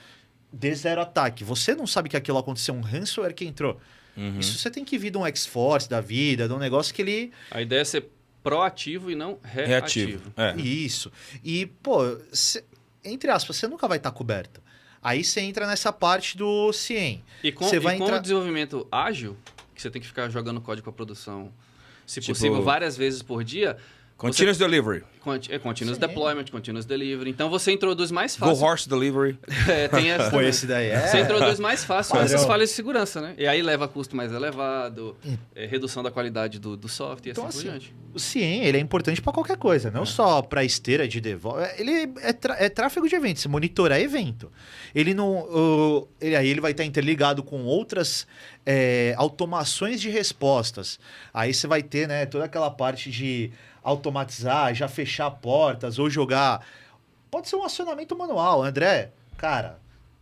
De zero ataque. Você não sabe que aquilo aconteceu, um ransomware que entrou. Uhum. Isso você tem que vir de um X-Force da vida, de um negócio que ele... A ideia é ser proativo e não reativo. É. Isso. E, pô, entre aspas, você nunca vai estar coberto. Aí você entra nessa parte do CIEM. E com o desenvolvimento ágil, que você tem que ficar jogando código para produção, se Tipo- possível, várias vezes por dia... Continuous Delivery. Continuous Sim. Deployment, Continuous Delivery. Então, você introduz mais Go fácil... Horse Delivery. Tem essa Pô, também. esse daí Você introduz mais fácil Padrão. essas falhas de segurança, né? E aí leva custo mais elevado, redução da qualidade do software e Então, assim por assim, diante. o CIEM, ele é importante para qualquer coisa, não só para esteira de DevOps. Ele é tráfego de eventos, monitorar evento. Ele não, ele vai estar interligado com outras automações de respostas. Aí você vai ter, né, toda aquela parte de automatizar, já fechar portas ou jogar. Pode ser um acionamento manual, André. Cara,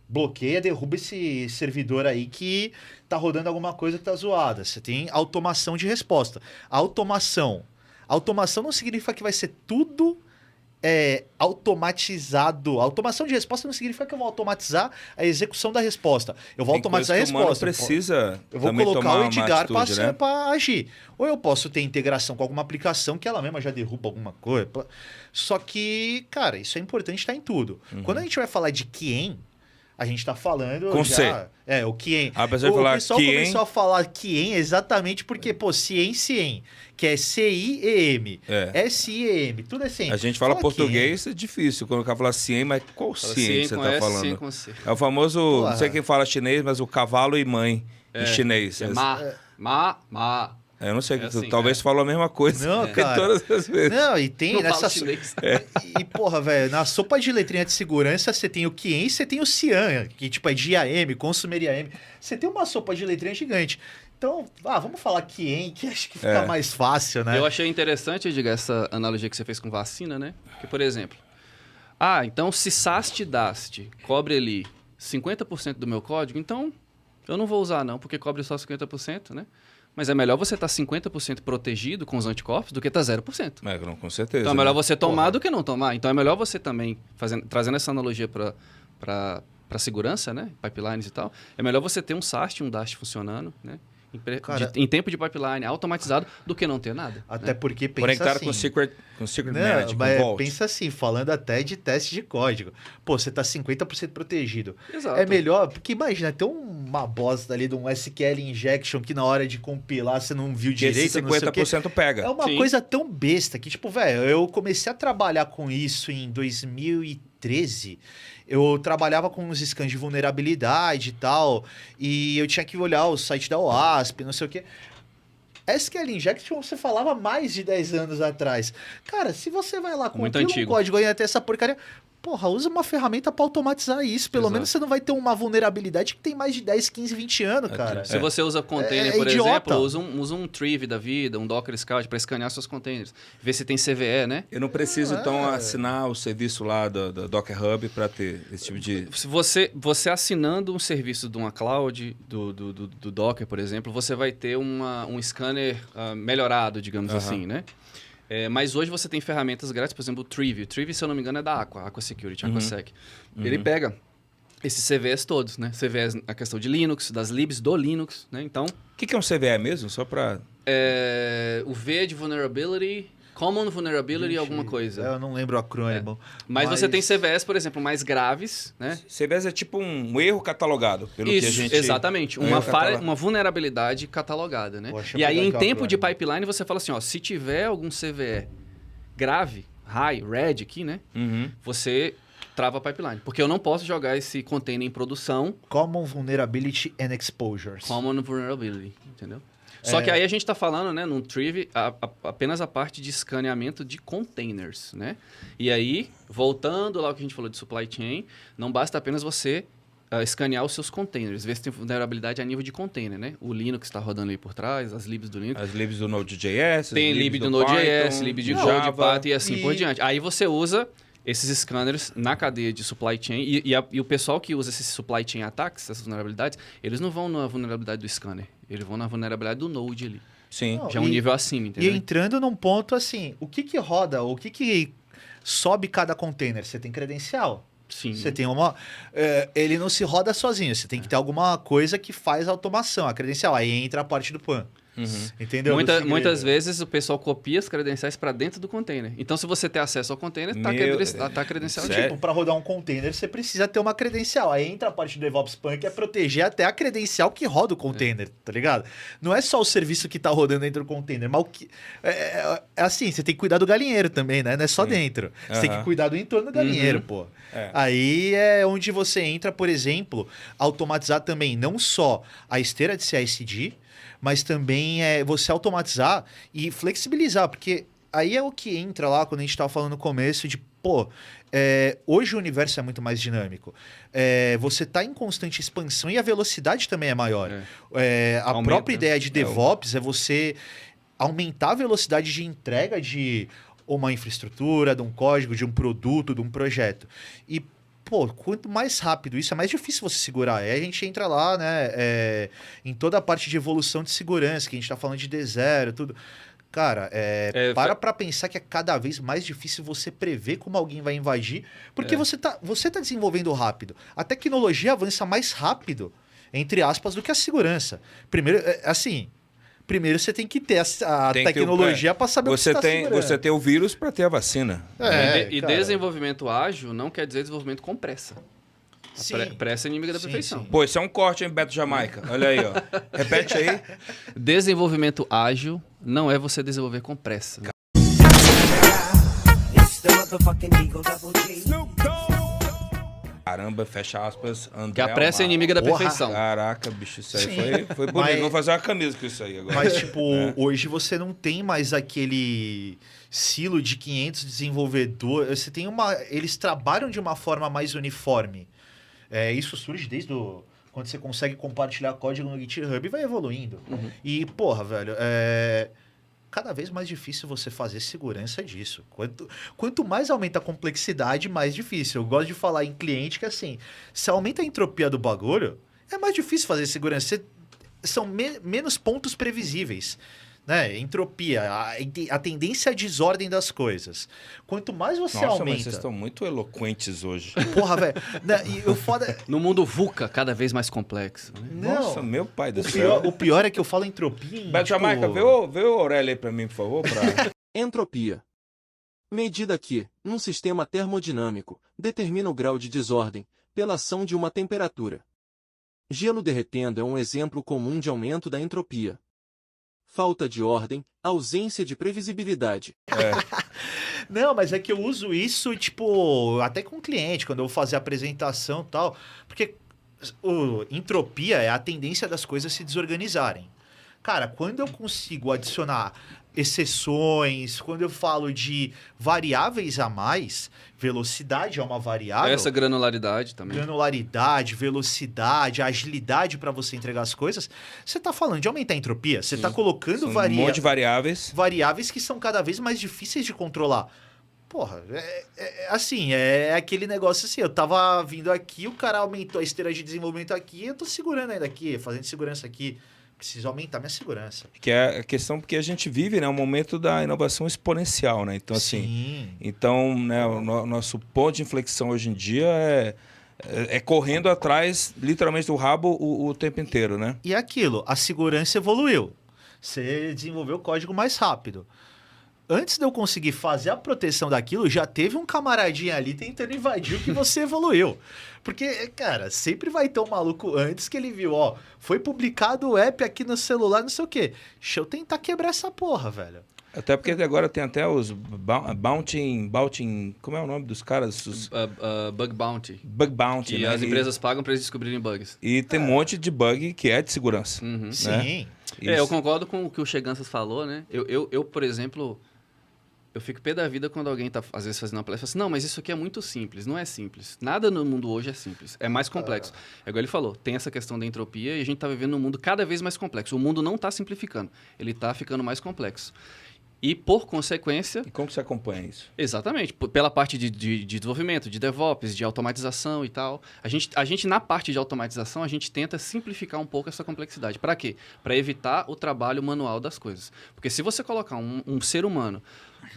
bloqueia, derruba esse servidor aí que tá rodando alguma coisa que tá zoada. Você tem automação de resposta. Automação não significa que vai ser tudo automatizado. Automação de resposta não significa que eu vou automatizar a execução da resposta. Eu vou Tem automatizar a coisa que o humano resposta. precisa Eu vou também colocar tomar o uma Edgar atitude, né? para agir. Ou eu posso ter integração com alguma aplicação que ela mesma já derruba alguma coisa. Só que, cara, isso é importante estar em tudo. Quando a gente vai falar de QIEM, a gente tá falando Com já... o QIEM. Apesar de O falar pessoal QIEM... começou a falar QIEM exatamente porque, pô, CIEM, que é CIEM, SIEM, tudo é CIEM. A gente fala português, é difícil. Quando o cara fala CIEM, mas qual Fala CIEM que você com tá S, falando? CIEM com C. É o famoso, Porra. não sei quem fala chinês, mas o cavalo e mãe em chinês. É ma. Eu não sei, É assim, talvez falou a mesma coisa Não, cara. todas as vezes. Não, e tem Não nessa... fala chinês. E, porra, velho, na sopa de letrinha de segurança, você tem o QIEM e você tem o CIAM, que tipo é de IAM, Consumer IAM. Você tem uma sopa de letrinha gigante. Então, vamos falar QIEM, que acho que fica mais fácil, né? Eu achei interessante, Edgar, essa analogia que você fez com vacina, né? Porque, por exemplo, então se SAST e DAST cobre ali 50% do meu código, então eu não vou usar não, porque cobre só 50%, né? Mas é melhor você estar 50% protegido com os anticorpos do que estar 0%. Não, com certeza. Então é melhor né? você tomar do que não tomar. Então é melhor você também, trazendo essa analogia para segurança, né? Pipelines e tal, é melhor você ter um SAST e um DAST funcionando, né? Cara, em tempo de pipeline, automatizado, do que não ter nada. Até porque pensa Conectado assim... com Secret Não, Management, com mas Vault. pensa assim, falando até de teste de código. Pô, você tá 50% protegido. Exato. É melhor, porque imagina, tem uma bosta ali de um SQL injection que na hora de compilar você não viu Que esse direito, não sei o quê. 50% pega. É uma Sim. coisa tão besta que, tipo, velho, eu comecei a trabalhar com isso em 2013. Eu trabalhava com uns scans de vulnerabilidade e tal, e eu tinha que olhar o site da OASP, não sei o quê. SQL Injection você falava mais de 10 anos atrás. Cara, se você vai lá com Muito um antigo. código e até essa porcaria... Porra, usa uma ferramenta pra automatizar isso. Pelo Exato. menos você não vai ter uma vulnerabilidade que tem mais de 10, 15, 20 anos, cara. Se você usa container, É por idiota. exemplo, usa um Triv da vida, um Docker Scout para escanear seus containers. Ver se tem CVE, né? Eu não preciso, então, é. assinar o serviço lá do Docker Hub para ter esse tipo de... Se você assinando um serviço de uma cloud, do Docker, por exemplo, você vai ter um scanner melhorado, digamos assim, né? Mas hoje você tem ferramentas grátis, por exemplo, o Triv. O Triv, se eu não me engano, é da Aqua Security, AquaSec. Ele pega esses CVEs todos, né? CVEs na questão de Linux, das libs do Linux, né? Então, O que é um CVE mesmo? Só para... o V é de Vulnerability, Common Vulnerability, alguma coisa. Eu não lembro o acrônimo. Mas você tem CVEs, por exemplo, mais graves, né? CVEs é tipo um erro catalogado, pelo que a Isso, gente... exatamente. Um Uma erro falha, uma vulnerabilidade catalogada, né? Poxa, E aí, pegar em aqui o tempo de acrônimo. pipeline, você fala assim, ó, se tiver algum CVE grave, high, red aqui, né? Uhum. Você trava a pipeline. Porque eu não posso jogar esse container em produção Common Vulnerability and Exposures. common vulnerability, entendeu? Só que aí a gente está falando, né, num Triv, apenas a parte de escaneamento de containers, né? E aí, voltando lá ao que a gente falou de supply chain, não basta apenas você escanear os seus containers, ver se tem vulnerabilidade a nível de container, né? O Linux está rodando aí por trás, as libs do Linux. As libs do Node.js, Tem as lib libs do Node.js, Python, lib de Java. Go, de Python e assim por E- diante. Aí você usa esses scanners na cadeia de supply chain e o pessoal que usa esses supply chain attacks, essas vulnerabilidades, eles não vão na vulnerabilidade do scanner, eles vão na vulnerabilidade do Node ali. Sim. Não, Já é um e- nível acima, E entendeu? entrando num ponto assim, o que roda, o que sobe cada container? Você tem credencial. Sim. Você tem uma... ele não se roda sozinho, você tem que ter alguma coisa que faz automação, a credencial. Aí entra a parte do PAN. Uhum. Entendeu? Do segredo. Muitas vezes o pessoal copia as credenciais para dentro do container. Então, se você ter acesso ao container, tá credencial. Sério? Tipo, para rodar um container, você precisa ter uma credencial. Aí entra a parte do DevOps PAN, que é proteger até a credencial que roda o container, tá ligado? Não é só o serviço que tá rodando dentro do container, mas o que... É assim, você tem que cuidar do galinheiro também, né? Não é só dentro. Você tem que Aham. cuidar do entorno do galinheiro, pô. É. Aí é onde você entra, por exemplo, automatizar também não só a esteira de CI/CD, mas também você automatizar e flexibilizar, porque aí é o que entra lá quando a gente estava falando no começo de, pô, hoje o universo é muito mais dinâmico. Você está em constante expansão e a velocidade também é maior. A Aumenta. própria ideia de DevOps é você aumentar a velocidade de entrega de uma infraestrutura, de um código, de um produto, de um projeto. E, pô, quanto mais rápido isso, é mais difícil você segurar. Aí a gente entra lá, né, em toda a parte de evolução de segurança, que a gente tá falando de D0, tudo. Cara, pra pensar que é cada vez mais difícil você prever como alguém vai invadir, porque você tá desenvolvendo rápido. A tecnologia avança mais rápido, entre aspas, do que a segurança. Primeiro você tem que ter a Tem que ter tecnologia para saber o que você está segurando. Você tem o vírus para ter a vacina. E cara. desenvolvimento ágil não quer dizer desenvolvimento com pressa. Sim. Pressa é inimiga da Sim, perfeição. sim. Pô, isso é um corte, hein, Beto Jamaica? Olha aí, ó. Repete aí. Desenvolvimento ágil não é você desenvolver com pressa. It's the motherfucking Eagle Double G. Caramba, fecha aspas, André Que a pressa é Amaro. inimiga da Porra. perfeição. Caraca, bicho, isso aí Sim. foi bonito. Mas- Vou fazer uma camisa com isso aí agora. Mas, tipo, hoje você não tem mais aquele silo de 500 desenvolvedores. Você tem eles trabalham de uma forma mais uniforme. Isso surge desde quando você consegue compartilhar código no GitHub e vai evoluindo. E, porra, velho, cada vez mais difícil você fazer segurança disso. Quanto mais aumenta a complexidade, mais difícil. Eu gosto de falar em cliente que, assim, se aumenta a entropia do bagulho, é mais difícil fazer segurança. São menos pontos previsíveis. né? Entropia, a tendência à desordem das coisas. Quanto mais você Nossa, mas aumenta... vocês estão muito eloquentes hoje. Porra, velho. E o foda... No mundo VUCA, cada vez mais complexo. Né? Não, Nossa, meu pai do céu. o pior é que eu falo entropia em, Beto Jamaica, vê o Aurélio aí pra mim, por favor. Entropia. Medida que, num sistema termodinâmico, determina o grau de desordem, pela ação de uma temperatura. Gelo derretendo é um exemplo comum de aumento da entropia. Falta de ordem, ausência de previsibilidade. Não, mas é que eu uso isso, tipo, até com cliente, quando eu vou fazer apresentação e tal. Porque entropia é a tendência das coisas se desorganizarem. Cara, quando eu consigo adicionar exceções, quando eu falo de variáveis a mais, velocidade é uma variável. Essa granularidade também. Granularidade, velocidade, agilidade para você entregar as coisas. Você está falando de aumentar a entropia. Você está colocando Um monte de variáveis. variáveis que são cada vez mais difíceis de controlar. Porra, assim, é aquele negócio assim, eu tava vindo aqui, o cara aumentou a esteira de desenvolvimento aqui, eu tô segurando ainda aqui, fazendo segurança aqui. Preciso aumentar minha segurança. Que é a questão porque a gente vive, né, um momento da inovação exponencial, né? Então, assim, Sim. então, né, o nosso ponto de inflexão hoje em dia é correndo atrás, literalmente, do rabo o tempo inteiro, né? E é aquilo, a segurança evoluiu. Você desenvolveu o código mais rápido. Antes de eu conseguir fazer a proteção daquilo, já teve um camaradinho ali tentando invadir o que você evoluiu. Porque, cara, sempre vai ter um maluco antes que ele viu, ó, foi publicado o app aqui no celular, não sei o quê. Deixa eu tentar quebrar essa porra, velho. Até porque agora tem até os bounty, como é o nome dos caras? Os Bug Bounty. bug bounty, E né? as empresas pagam para eles descobrirem bugs. E tem um monte de bug que é de segurança. Uhum. Sim. Eu concordo com o que o Cheganças falou, né? Eu, por exemplo, eu fico pé da vida quando alguém tá, às vezes, fazendo uma palestra e fala assim, não, mas isso aqui é muito simples. Não é simples. Nada no mundo hoje é simples. É mais complexo. É igual ele falou, tem essa questão da entropia e a gente tá vivendo um mundo cada vez mais complexo. O mundo não tá simplificando. Ele tá ficando mais complexo. E, por consequência... E como que você acompanha isso? Exatamente. Pela parte de desenvolvimento, de DevOps, de automatização e tal. A gente, na parte de automatização, a gente tenta simplificar um pouco essa complexidade. Para quê? Para evitar o trabalho manual das coisas. Porque se você colocar um ser humano,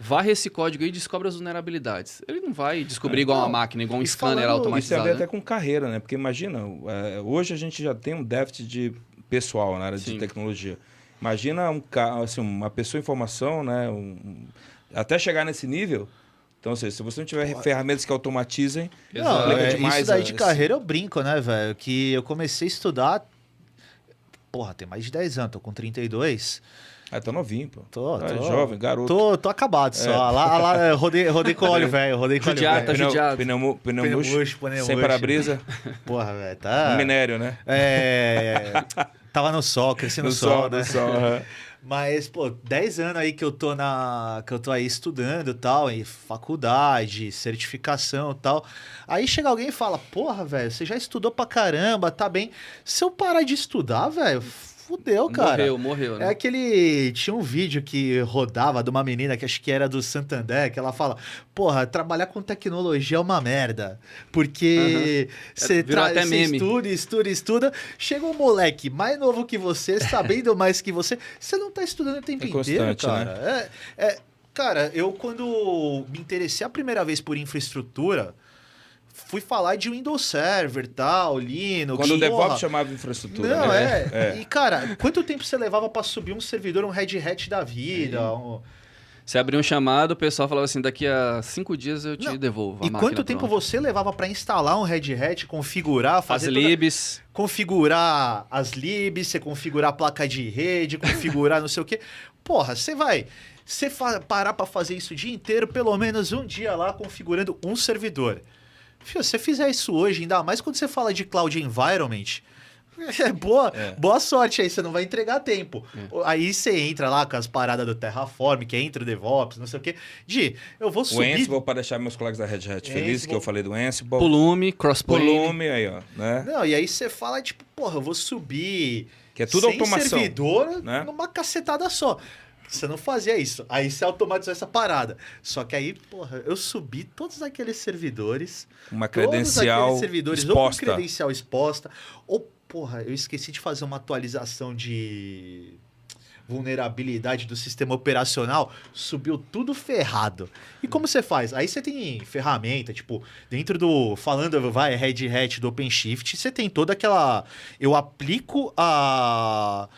varre esse código e descobre as vulnerabilidades, ele não vai descobrir igual uma máquina, igual um scanner Isso tem a automatizado. ver Né? até com carreira, né? Porque imagina, hoje a gente já tem um déficit de pessoal na área Sim. de tecnologia. Imagina assim, uma pessoa em formação, né? Até chegar nesse nível. Então, ou seja, se você não tiver ferramentas que automatizem, Não, complica demais isso daí de esse- carreira eu brinco, né, velho? Que eu comecei a estudar... Porra, tem mais de 10 anos, tô com 32. Ah, tá novinho, pô. Tô jovem, garoto. Tô acabado só. Lá, rodei com óleo velho, rodei com óleo Judiado, tá velho. judiado. Pneu Pneu murcho, murcho, pneu sem murcho. para-brisa, Porra, velho, tá... minério, né? Tava no sol, cresci no sol, né? no sol, aham. Mas, pô, 10 anos aí que eu tô aí estudando e tal, em faculdade, certificação e tal. Aí chega alguém e fala, porra, velho, você já estudou pra caramba, tá bem. Se eu parar de estudar, velho, fudeu, cara. Morreu, né? É aquele... Tinha um vídeo que rodava de uma menina que acho que era do Santander, que ela fala, porra, trabalhar com tecnologia é uma merda. Porque você Virou até meme. estuda. Chega um moleque mais novo que você, sabendo mais que você não tá estudando o tempo É inteiro, constante, cara. Cara, eu quando me interessei a primeira vez por infraestrutura, fui falar de Windows Server, tal, Linux. Quando o DevOps porra. chamava infraestrutura. Não, né? E, cara, quanto tempo você levava pra subir um servidor, um Red Hat da vida? Você abriu um chamado, o pessoal falava assim, daqui a 5 dias eu te Não. devolvo a E máquina quanto tempo pronta. você levava pra instalar um Red Hat, configurar, As fazer libs. configurar as libs, você configurar a placa de rede, configurar não sei o quê. Porra, você parar pra fazer isso o dia inteiro, pelo menos um dia lá configurando um servidor. Fio, se você fizer isso hoje, ainda mais quando você fala de cloud environment, boa sorte aí, você não vai entregar a tempo. Aí você entra lá com as paradas do Terraform, que entra o DevOps, não sei o quê. Eu vou O subir... Ansible, para deixar meus colegas da Red Hat felizes, que eu falei do Ansible. Pulume, Crossplane. Pulume, aí, ó. Né? Não, e aí você fala, tipo, porra, eu vou subir... Que é tudo 100 automação, servidor né? numa cacetada só. Você não fazia isso. Aí você automatizou essa parada. Só que aí, porra, eu subi todos aqueles servidores. Uma Todos credencial aqueles servidores, ou exposta. com credencial exposta, ou, porra, eu esqueci de fazer uma atualização de vulnerabilidade do sistema operacional, subiu tudo ferrado. E como você faz? Aí você tem ferramenta, tipo, dentro do, falando, Red Hat do OpenShift, você tem toda aquela, eu aplico a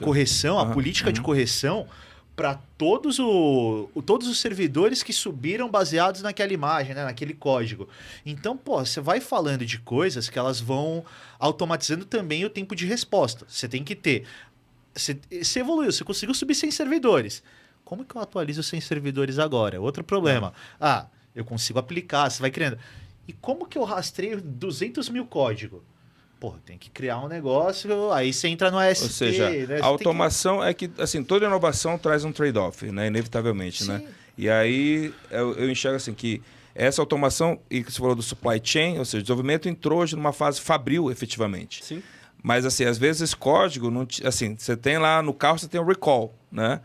correção, a política de correção para todos os servidores que subiram baseados naquela imagem, né, naquele código. Então, pô, você vai falando de coisas que elas vão automatizando também o tempo de resposta. Você tem que ter... Você evoluiu, você conseguiu subir 100 servidores. Como que eu atualizo 100 servidores agora? Outro problema. Eu consigo aplicar, você vai criando. E como que eu rastreio 200 mil códigos? Pô, tem que criar um negócio, aí você entra no AST. Ou seja, né? a automação é que, assim, toda inovação traz um trade-off, né? Inevitavelmente, né? E aí eu enxergo assim que essa automação, e que você falou do supply chain, ou seja, o desenvolvimento entrou hoje numa fase fabril, efetivamente. Sim. Mas, assim, às vezes esse código, não, assim, você tem lá no carro, você tem o recall, né?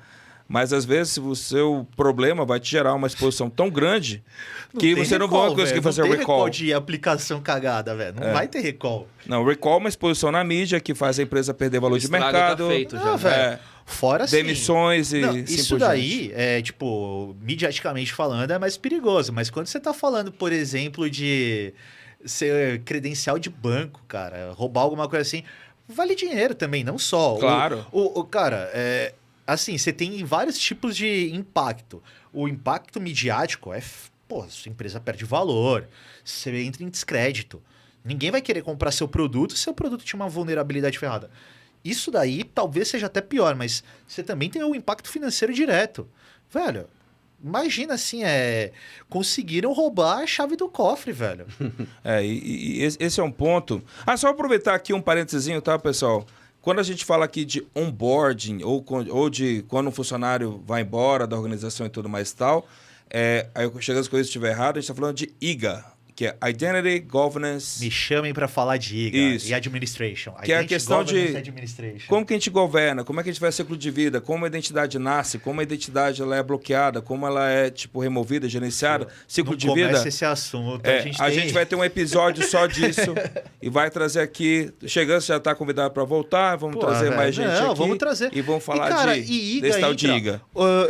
Mas, às vezes, o seu problema vai te gerar uma exposição tão grande que você não vai conseguir fazer não tem recall. recall de aplicação cagada, velho. Não vai ter recall. Não, recall é uma exposição na mídia que faz a empresa perder valor de estrago mercado. tá feito já. Velho. Fora assim, demissões e não, assim isso por daí é, tipo, mediaticamente falando, é mais perigoso. Mas quando você tá falando, por exemplo, de ser credencial de banco, cara, roubar alguma coisa assim, vale dinheiro também, não só. Claro. Cara, assim, você tem vários tipos de impacto. O impacto midiático é, pô, sua empresa perde valor, você entra em descrédito. Ninguém vai querer comprar seu produto se seu produto tinha uma vulnerabilidade ferrada. Isso daí talvez seja até pior, mas você também tem o impacto financeiro direto. Velho, imagina assim, conseguiram roubar a chave do cofre, velho. E esse é um ponto. Só aproveitar aqui um parênteses, tá, pessoal? Quando a gente fala aqui de onboarding ou de quando um funcionário vai embora da organização e tudo mais e tal, aí chega as coisas estiver errado, a gente está falando de IGA, que é Identity Governance. Me chamem para falar de IGA Isso. e Administration. Que é a questão de Administration. como que a gente governa, como é que a gente vai ciclo de vida, como a identidade nasce, como a identidade ela é bloqueada, como ela é tipo removida, gerenciada, ciclo Não de vida. começa esse assunto. A gente vai ter um episódio só disso e vai trazer aqui. Chegando, você já está convidado para voltar. Vamos trazer mais gente aqui. Vamos trazer. E vamos falar cara, desse tal de IGA.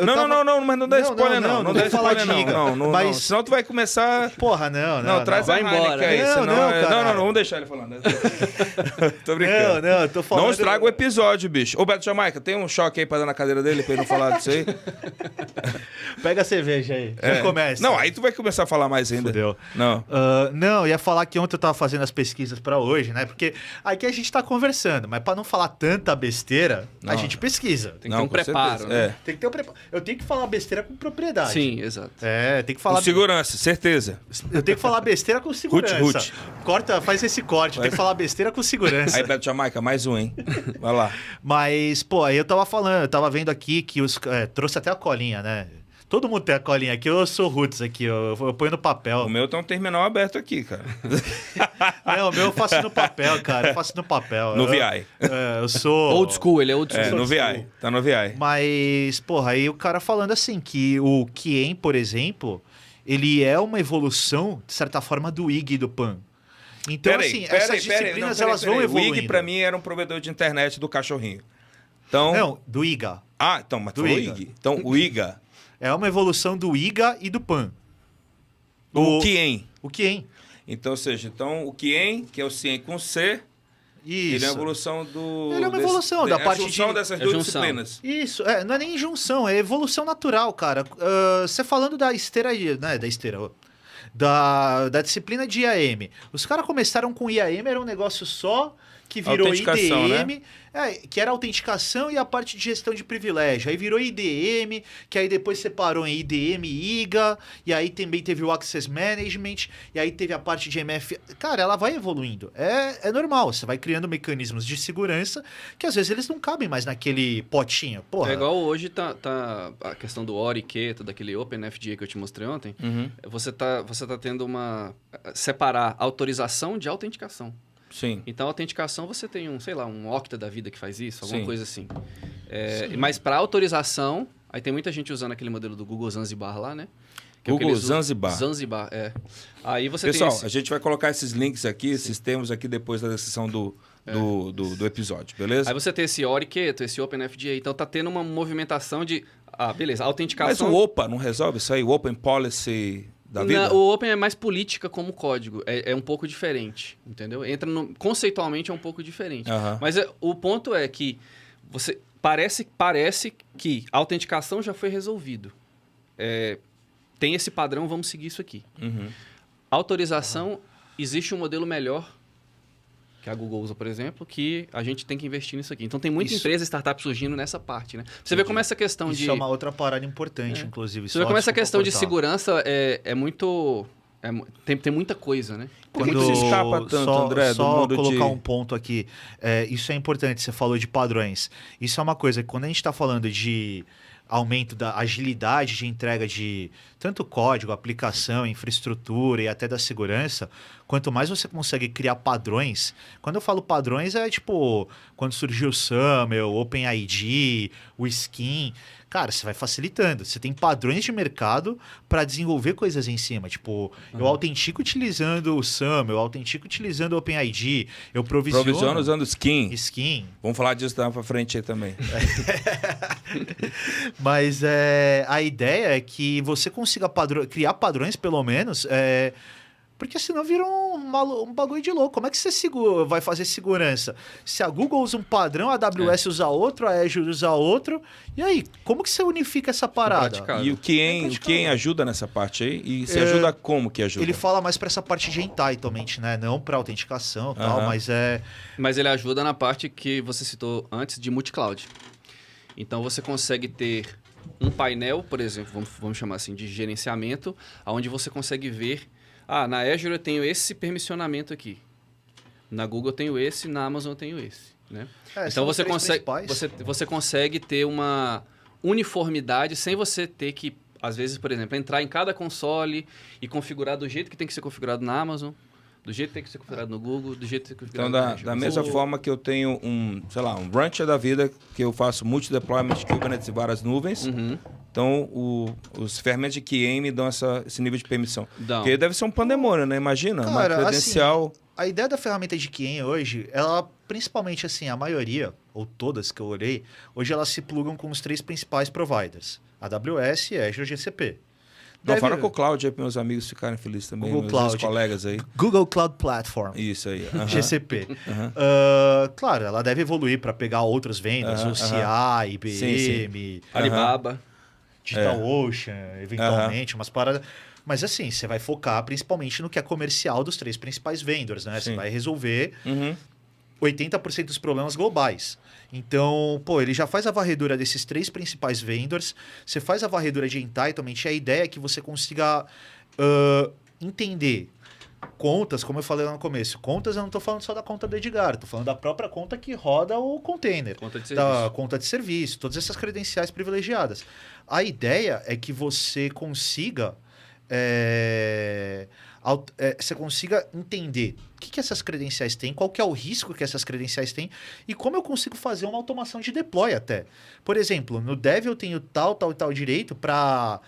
Não, mas não dá spoiler, não dá spoiler, não. Mas... Senão tu vai começar. Porra, não. Traz vai a embora. Heineken aí. Não, vamos deixar ele falando. Tô brincando. Não, tô falando. Não estraga o episódio, bicho. Ô, Beto Jamaica, tem um choque aí pra dar na cadeira dele pra ele não falar disso aí? Pega a cerveja aí. Já começa. Não, aí tu vai começar a falar mais ainda. Fudeu. Não. Não, eu ia falar que ontem eu tava fazendo as pesquisas pra hoje, né? Porque aqui a gente tá conversando, mas pra não falar tanta besteira, a gente pesquisa. Tem que ter um preparo, né? Tem que ter um preparo. Eu tenho que falar besteira com propriedade. Sim, exato. Tem que falar... Com segurança, certeza. Eu tenho que falar besteira com segurança. Ruth. Corta, faz esse corte. Tem que falar besteira com segurança. Aí, Beto Jamaica, mais um, hein? Vai lá. Mas, pô, aí eu tava vendo aqui que trouxe até a colinha, né? Todo mundo tem a colinha aqui, eu sou roots aqui, eu ponho no papel. O meu tem um terminal aberto aqui, cara. O meu eu faço no papel, cara. Eu faço no papel. No VI. Eu sou... Old school, ele é old school. No VI. Tá no VI. Mas, porra, aí o cara falando assim, que o Kien, por exemplo, ele é uma evolução, de certa forma, do IG e do PAN. Então, essas disciplinas, elas vão evoluindo. O IG, pra mim, era um provedor de internet do cachorrinho. Então... Não, do IGA. Então, mas do falou IGA. IG. Então, o IGA... É uma evolução do IGA e do PAN. O Kien. O Kien. Então, ou seja, o Kien, que é o Cien com C, Isso. ele é uma evolução do... Ele é uma evolução da parte junção de... dessas É duas junção. disciplinas. Isso, não é nem junção, é evolução natural, cara. Você falando da esteira, né, da esteira, ó, da disciplina de IAM. Os caras começaram com IAM, era um negócio só, que virou Autenticação, IDM, né? Que era autenticação e a parte de gestão de privilégio. Aí virou IDM, que aí depois separou em IDM e IGA, e aí também teve o Access Management, e aí teve a parte de MF. Cara, ela vai evoluindo. É normal, você vai criando mecanismos de segurança que às vezes eles não cabem mais naquele potinho. Porra. É igual hoje tá a questão do OR e Keta, daquele OpenFDA que eu te mostrei ontem. Você tá tendo separar autorização de autenticação. Sim. Então, a autenticação, você tem um Okta da vida que faz isso, alguma Sim. coisa assim. Mas para autorização, aí tem muita gente usando aquele modelo do Google Zanzibar lá, né? que é o que Google eles usam. Zanzibar. Zanzibar, é. Aí você Pessoal, tem a gente vai colocar esses links aqui, esses termos aqui depois da descrição do episódio, beleza? Aí você tem esse Oriqueto, esse OpenFDA. Então tá tendo uma movimentação de... beleza, Mas autenticação... o OPA não resolve isso aí? O Open Policy da vida? O Open é mais política como código. É um pouco diferente, entendeu? Conceitualmente é um pouco diferente. Aham. Mas o ponto é que você parece que a autenticação já foi resolvido. Tem esse padrão, vamos seguir isso aqui. Uhum. Autorização, existe um modelo melhor que a Google usa, por exemplo, que a gente tem que investir nisso aqui. Então, tem muita empresa, startup surgindo nessa parte, né? Você vê como essa questão Isso é uma outra parada importante, inclusive. Você vê como essa questão de segurança é muito... tem muita coisa, né? Por que se escapa tanto, André, do só mundo colocar de... um ponto aqui. Isso é importante, você falou de padrões. Isso é uma coisa que quando a gente está falando de aumento da agilidade de entrega de tanto código, aplicação, infraestrutura e até da segurança, quanto mais você consegue criar padrões, quando eu falo padrões é tipo, quando surgiu o SAML, o OpenID, o Skin, cara, você vai facilitando. Você tem padrões de mercado para desenvolver coisas em cima. Tipo, eu autentico utilizando o SAML, eu autentico utilizando o OpenID, eu Provisiono usando Skin. Vamos falar disso lá pra frente aí também. Mas a ideia é que você consiga criar padrões, pelo menos, porque senão vira um bagulho de louco. Como é que você vai fazer segurança? Se a Google usa um padrão, a AWS usa outro, a Azure usa outro, e aí, como que você unifica essa parada? E o Kien ajuda nessa parte aí? E você ajuda como que ajuda? Ele fala mais para essa parte de entitlement, né? Não para autenticação e tal, mas Mas ele ajuda na parte que você citou antes de multi-cloud. Então, você consegue ter um painel, por exemplo, vamos chamar assim, de gerenciamento, onde você consegue ver, na Azure eu tenho esse permissionamento aqui. Na Google eu tenho esse, na Amazon eu tenho esse. Né? Então você consegue ter uma uniformidade sem você ter que, às vezes, por exemplo, entrar em cada console e configurar do jeito que tem que ser configurado na Amazon, do jeito que tem que ser configurado no Google, do jeito que tem que ser configurado então, na Azure. Da mesma forma que eu tenho um rancher da vida, que eu faço multi-deployment de Kubernetes e várias nuvens, então os ferramentas de KIEM me dão esse nível de permissão. Porque deve ser um pandemônio, né? Imagina, cara, uma credencial... Assim, a ideia da ferramenta de KIEM hoje, ela, principalmente assim, a maioria, ou todas que eu olhei, hoje elas se plugam com os 3 principais providers. AWS, Azure e GCP. Não, fala com o Cloud aí para meus amigos ficarem felizes também, Google Cloud, colegas aí. Google Cloud Platform. Isso aí. GCP. Claro, ela deve evoluir para pegar outros vendors, OCI, IBM, Alibaba, DigitalOcean, eventualmente, umas paradas. Mas assim, você vai focar principalmente no que é comercial dos 3 principais vendors, né? Você vai resolver 80% dos problemas globais. Então, ele já faz a varredura desses 3 principais vendors, você faz a varredura de entitlement, e a ideia é que você consiga entender contas, como eu falei lá no começo. Contas eu não estou falando só da conta do Edgar, estou falando da própria conta que roda o container. Da conta de serviço, todas essas credenciais privilegiadas. A ideia é que você consiga... você consiga entender o que essas credenciais têm, qual que é o risco que essas credenciais têm e como eu consigo fazer uma automação de deploy até. Por exemplo, no Dev eu tenho tal direito para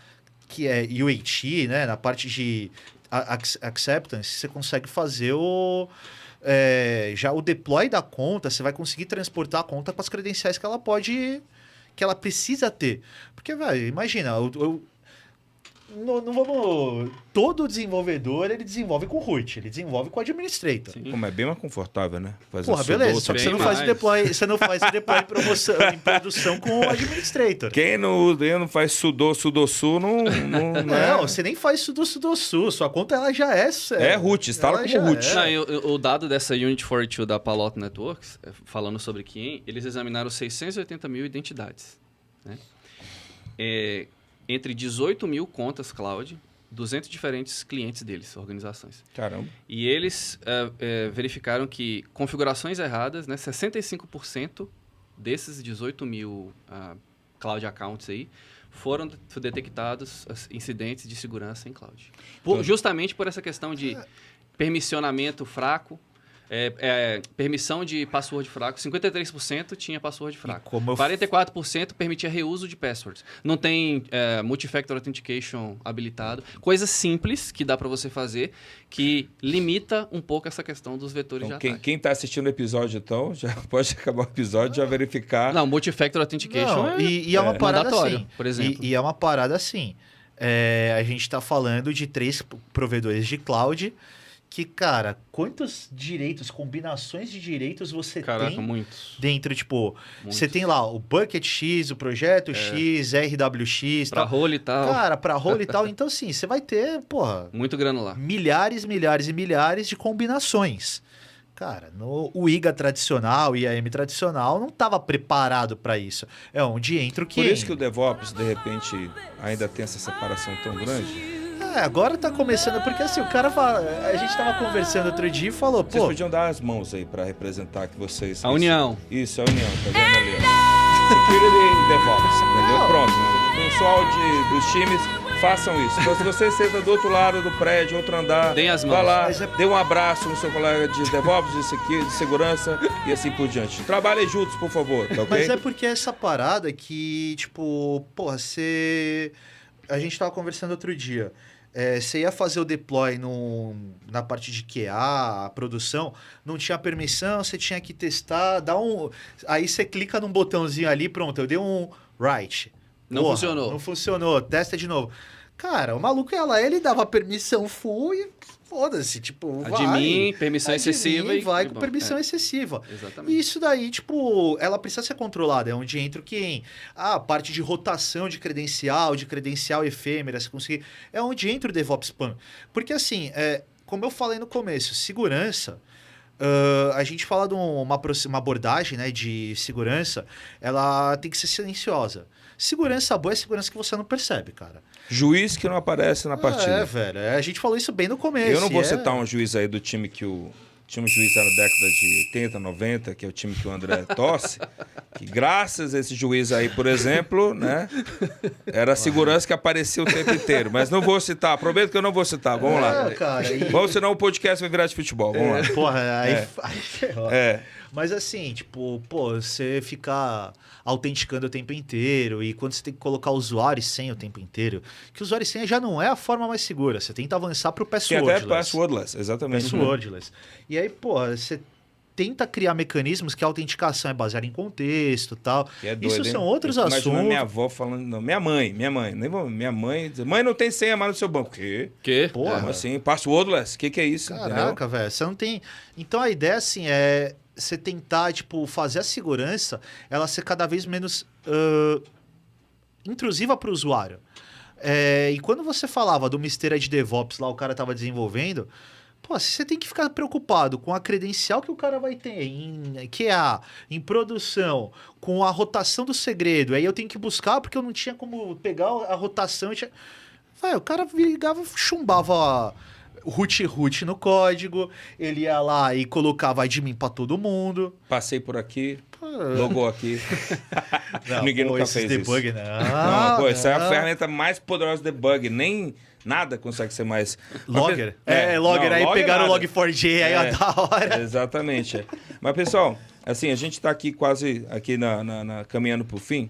que é UAT, né? Na parte de acceptance, você consegue fazer já o deploy da conta, você vai conseguir transportar a conta com as credenciais que ela precisa ter. Porque, velho, imagina, não vamos... Todo desenvolvedor, ele desenvolve com root, ele desenvolve com administrator. Mas é bem mais confortável, né? Beleza, só que você não faz o deploy, em produção com o administrator. Quem não faz sudo não... Não, você nem faz sudo, sua conta ela já é... É root, instala como root. O dado dessa Unit 42 da Palo Alto Networks, falando sobre quem, eles examinaram 680 mil identidades. Né? Entre 18 mil contas cloud, 200 diferentes clientes deles, organizações. Caramba. E eles verificaram que configurações erradas, né, 65% desses 18 mil cloud accounts aí, foram detectados incidentes de segurança em cloud. Justamente por essa questão de permissionamento fraco, Permissão de password fraco, 53% tinha password fraco. como eu 44% permitia reuso de passwords. Não tem multifactor authentication habilitado. Coisas simples que dá para você fazer que limita um pouco essa questão dos vetores Então, de ataque. quem está assistindo o episódio, então, já pode acabar o episódio, já verificar. Não, multifactor authentication Não, e é uma parada mandatório, assim. por exemplo. E é uma parada assim. A gente está falando de 3 provedores de cloud que, cara, quantos direitos, combinações de direitos você Caraca, tem muitos. dentro, tipo, Muitos. você tem lá o Bucket X, o Projeto X, RWX, Pra tal. role e tal. Cara, pra role e tal. Então, assim, você vai ter, porra, Muito granular. milhares, milhares e milhares de combinações. Cara, o IGA tradicional, o IAM tradicional, não estava preparado para isso. É onde entra o que Por isso que o DevOps, de repente, ainda tem essa separação tão grande. agora tá começando, porque assim, o cara fala, a gente tava conversando outro dia e falou, Vocês pô, podiam dar as mãos aí para representar que vocês... A união. Isso, a união, tá vendo ali? Ó. Security e DevOps, entendeu? Pronto. O pessoal dos times, façam isso. Então, se você senta do outro lado do prédio, outro andar, Deem as mãos. vá lá, Mas é- dê um abraço no seu colega de DevOps, de segurança e assim por diante. Trabalhem juntos, por favor, tá ok? mas é porque essa parada que, tipo, porra, a gente tava conversando outro dia. Você ia fazer o deploy na parte de QA, a produção, não tinha permissão, você tinha que testar, aí você clica num botãozinho ali, pronto, eu dei um write. Não funcionou. Não funcionou, testa de novo. Cara, o maluco ia lá, ele dava permissão full e foda-se, tipo, Admin, permissão excessiva e vai com bom, permissão excessiva. Exatamente. E isso daí, tipo, ela precisa ser controlada. É onde entra o que? A parte de rotação de credencial efêmera, se conseguir. É onde entra o DevOps Pan. Porque, assim, como eu falei no começo, segurança. A gente fala de uma abordagem, né, de segurança, ela tem que ser silenciosa. Segurança boa é segurança que você não percebe, cara. Juiz que não aparece na partida. Velho. A gente falou isso bem no começo. Eu não vou e citar um juiz aí do time que tinha um juiz na década de 80, 90, que é o time que o André torce, que graças a esse juiz aí, por exemplo, né, era a segurança que aparecia o tempo inteiro. Mas não vou citar, prometo que eu não vou citar. Vamos lá. Cara, Vamos, senão o podcast vai virar de futebol. Vamos lá. Porra, aí ferrou. É. Mas assim, tipo, pô, você ficar autenticando o tempo inteiro e quando você tem que colocar usuário e senha o tempo inteiro, que usuário e senha já não é a forma mais segura. Você tenta avançar pro Que passwordless. até passwordless, exatamente. Passwordless. E aí, pô, você tenta criar mecanismos que a autenticação é baseada em contexto e tal. Que é doido, Isso hein? são outros Eu fico imaginando assuntos. minha avó falando, não, minha mãe, nem vou, minha mãe, diz, mãe, não tem senha mais no seu banco. Quê? Que? Porra. Como assim? Passwordless? O que é isso? Caraca, velho, você não tem... Então a ideia, assim, é você tentar, tipo, fazer a segurança ela ser cada vez menos intrusiva para o usuário. E quando você falava do Mystery de DevOps, lá o cara tava desenvolvendo, pô, você tem que ficar preocupado com a credencial que o cara vai ter em QA, em produção, com a rotação do segredo. Aí eu tenho que buscar porque eu não tinha como pegar a rotação. O cara ligava, chumbava root no código, ele ia lá e colocava admin pra todo mundo. Passei por aqui, logou aqui. Não, Ninguém pô, nunca esses fez debug, isso. não. Pô, essa é a ferramenta mais poderosa de debug. Nem nada consegue ser mais... Logger? não, Logger. Aí logger pegaram o nada. Log4j, aí ó, da hora. Exatamente. Mas, pessoal, assim, a gente está aqui quase aqui caminhando para o fim.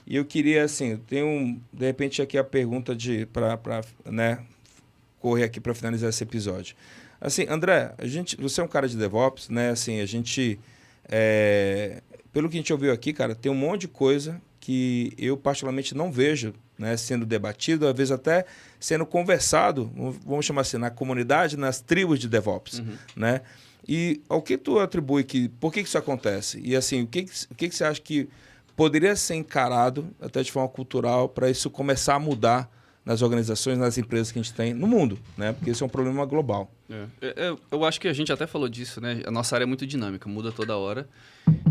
E eu queria, assim, de repente, aqui a pergunta para né, correr aqui para finalizar esse episódio. Assim, André, você é um cara de DevOps, né? Assim, a gente... pelo que a gente ouviu aqui, cara, tem um monte de coisa que eu particularmente não vejo, né, sendo debatido, às vezes até sendo conversado, vamos chamar assim, na comunidade, nas tribos de DevOps, né? E ao que tu atribui por que isso acontece? E assim, o que você acha que poderia ser encarado até de forma cultural para isso começar a mudar nas organizações, nas empresas que a gente tem no mundo, né? Porque esse é um problema global. Eu acho que a gente até falou disso, né? A nossa área é muito dinâmica, muda toda hora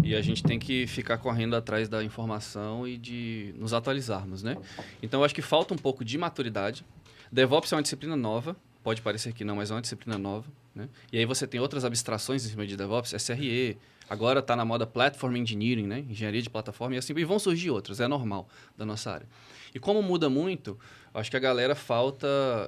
e a gente tem que ficar correndo atrás da informação e de nos atualizarmos, né? Então, eu acho que falta um pouco de maturidade. DevOps é uma disciplina nova, pode parecer que não, mas é uma disciplina nova, né? E aí você tem outras abstrações em cima de DevOps, SRE, agora está na moda Platform Engineering, né? Engenharia de plataforma e assim, e vão surgir outras, é normal da nossa área. E como muda muito, acho que a galera falta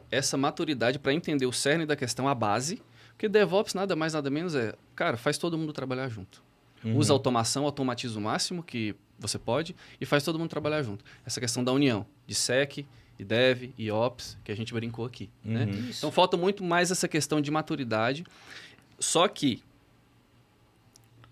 essa maturidade para entender o cerne da questão, a base, Porque DevOps nada mais, nada menos cara, faz todo mundo trabalhar junto. Usa automação, automatiza o máximo que você pode e faz todo mundo trabalhar junto. Essa questão da união de Sec, e Dev, e Ops, que a gente brincou aqui. Né? Então, falta muito mais essa questão de maturidade. Só que,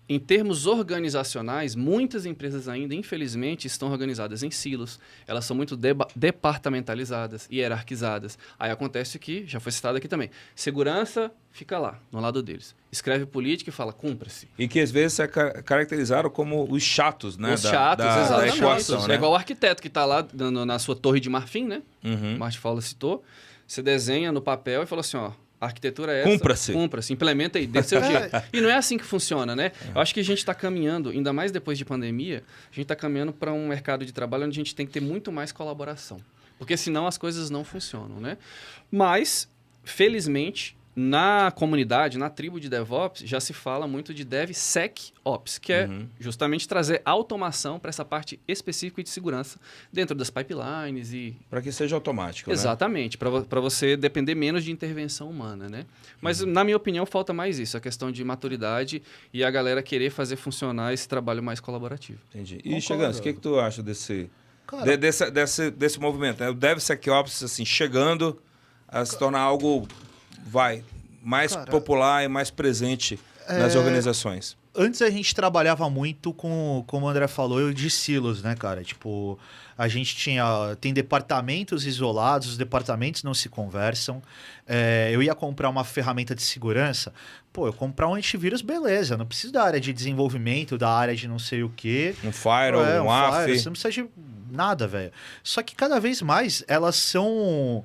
em termos organizacionais, muitas empresas ainda, infelizmente, estão organizadas em silos. Elas são muito departamentalizadas, hierarquizadas. Aí acontece que, já foi citado aqui também, segurança fica lá, no lado deles. Escreve política e fala, cumpra-se. E que às vezes é caracterizaram como os chatos, né? Os chatos, da exatamente. equação, né? É igual o arquiteto que está lá na sua torre de marfim, né? O Martin Fowler citou. Você desenha no papel e fala assim, ó, a arquitetura é essa. Cumpra-se, implementa aí, dê seu jeito. E não é assim que funciona, né? Eu acho que a gente está caminhando, ainda mais depois de pandemia, a gente está caminhando para um mercado de trabalho onde a gente tem que ter muito mais colaboração. Porque senão as coisas não funcionam, né? Mas, felizmente, na comunidade, na tribo de DevOps, já se fala muito de DevSecOps, que é justamente trazer automação para essa parte específica de segurança dentro das pipelines e... Para que seja automático, Exatamente, né? para você depender menos de intervenção humana, né? Mas, na minha opinião, falta mais isso, a questão de maturidade e a galera querer fazer funcionar esse trabalho mais colaborativo. Entendi. E, Chagança, o que tu acha desse movimento? Né? O DevSecOps, assim, chegando a se tornar algo... mais popular e mais presente nas organizações. Antes a gente trabalhava muito com, como o André falou, de silos, né, cara? Tipo, a gente tem departamentos isolados, os departamentos não se conversam. Eu ia comprar uma ferramenta de segurança, eu comprar um antivírus, beleza, não preciso da área de desenvolvimento, da área de não sei o quê. Um firewall, um AF. Você não precisa de nada, velho. Só que cada vez mais elas são...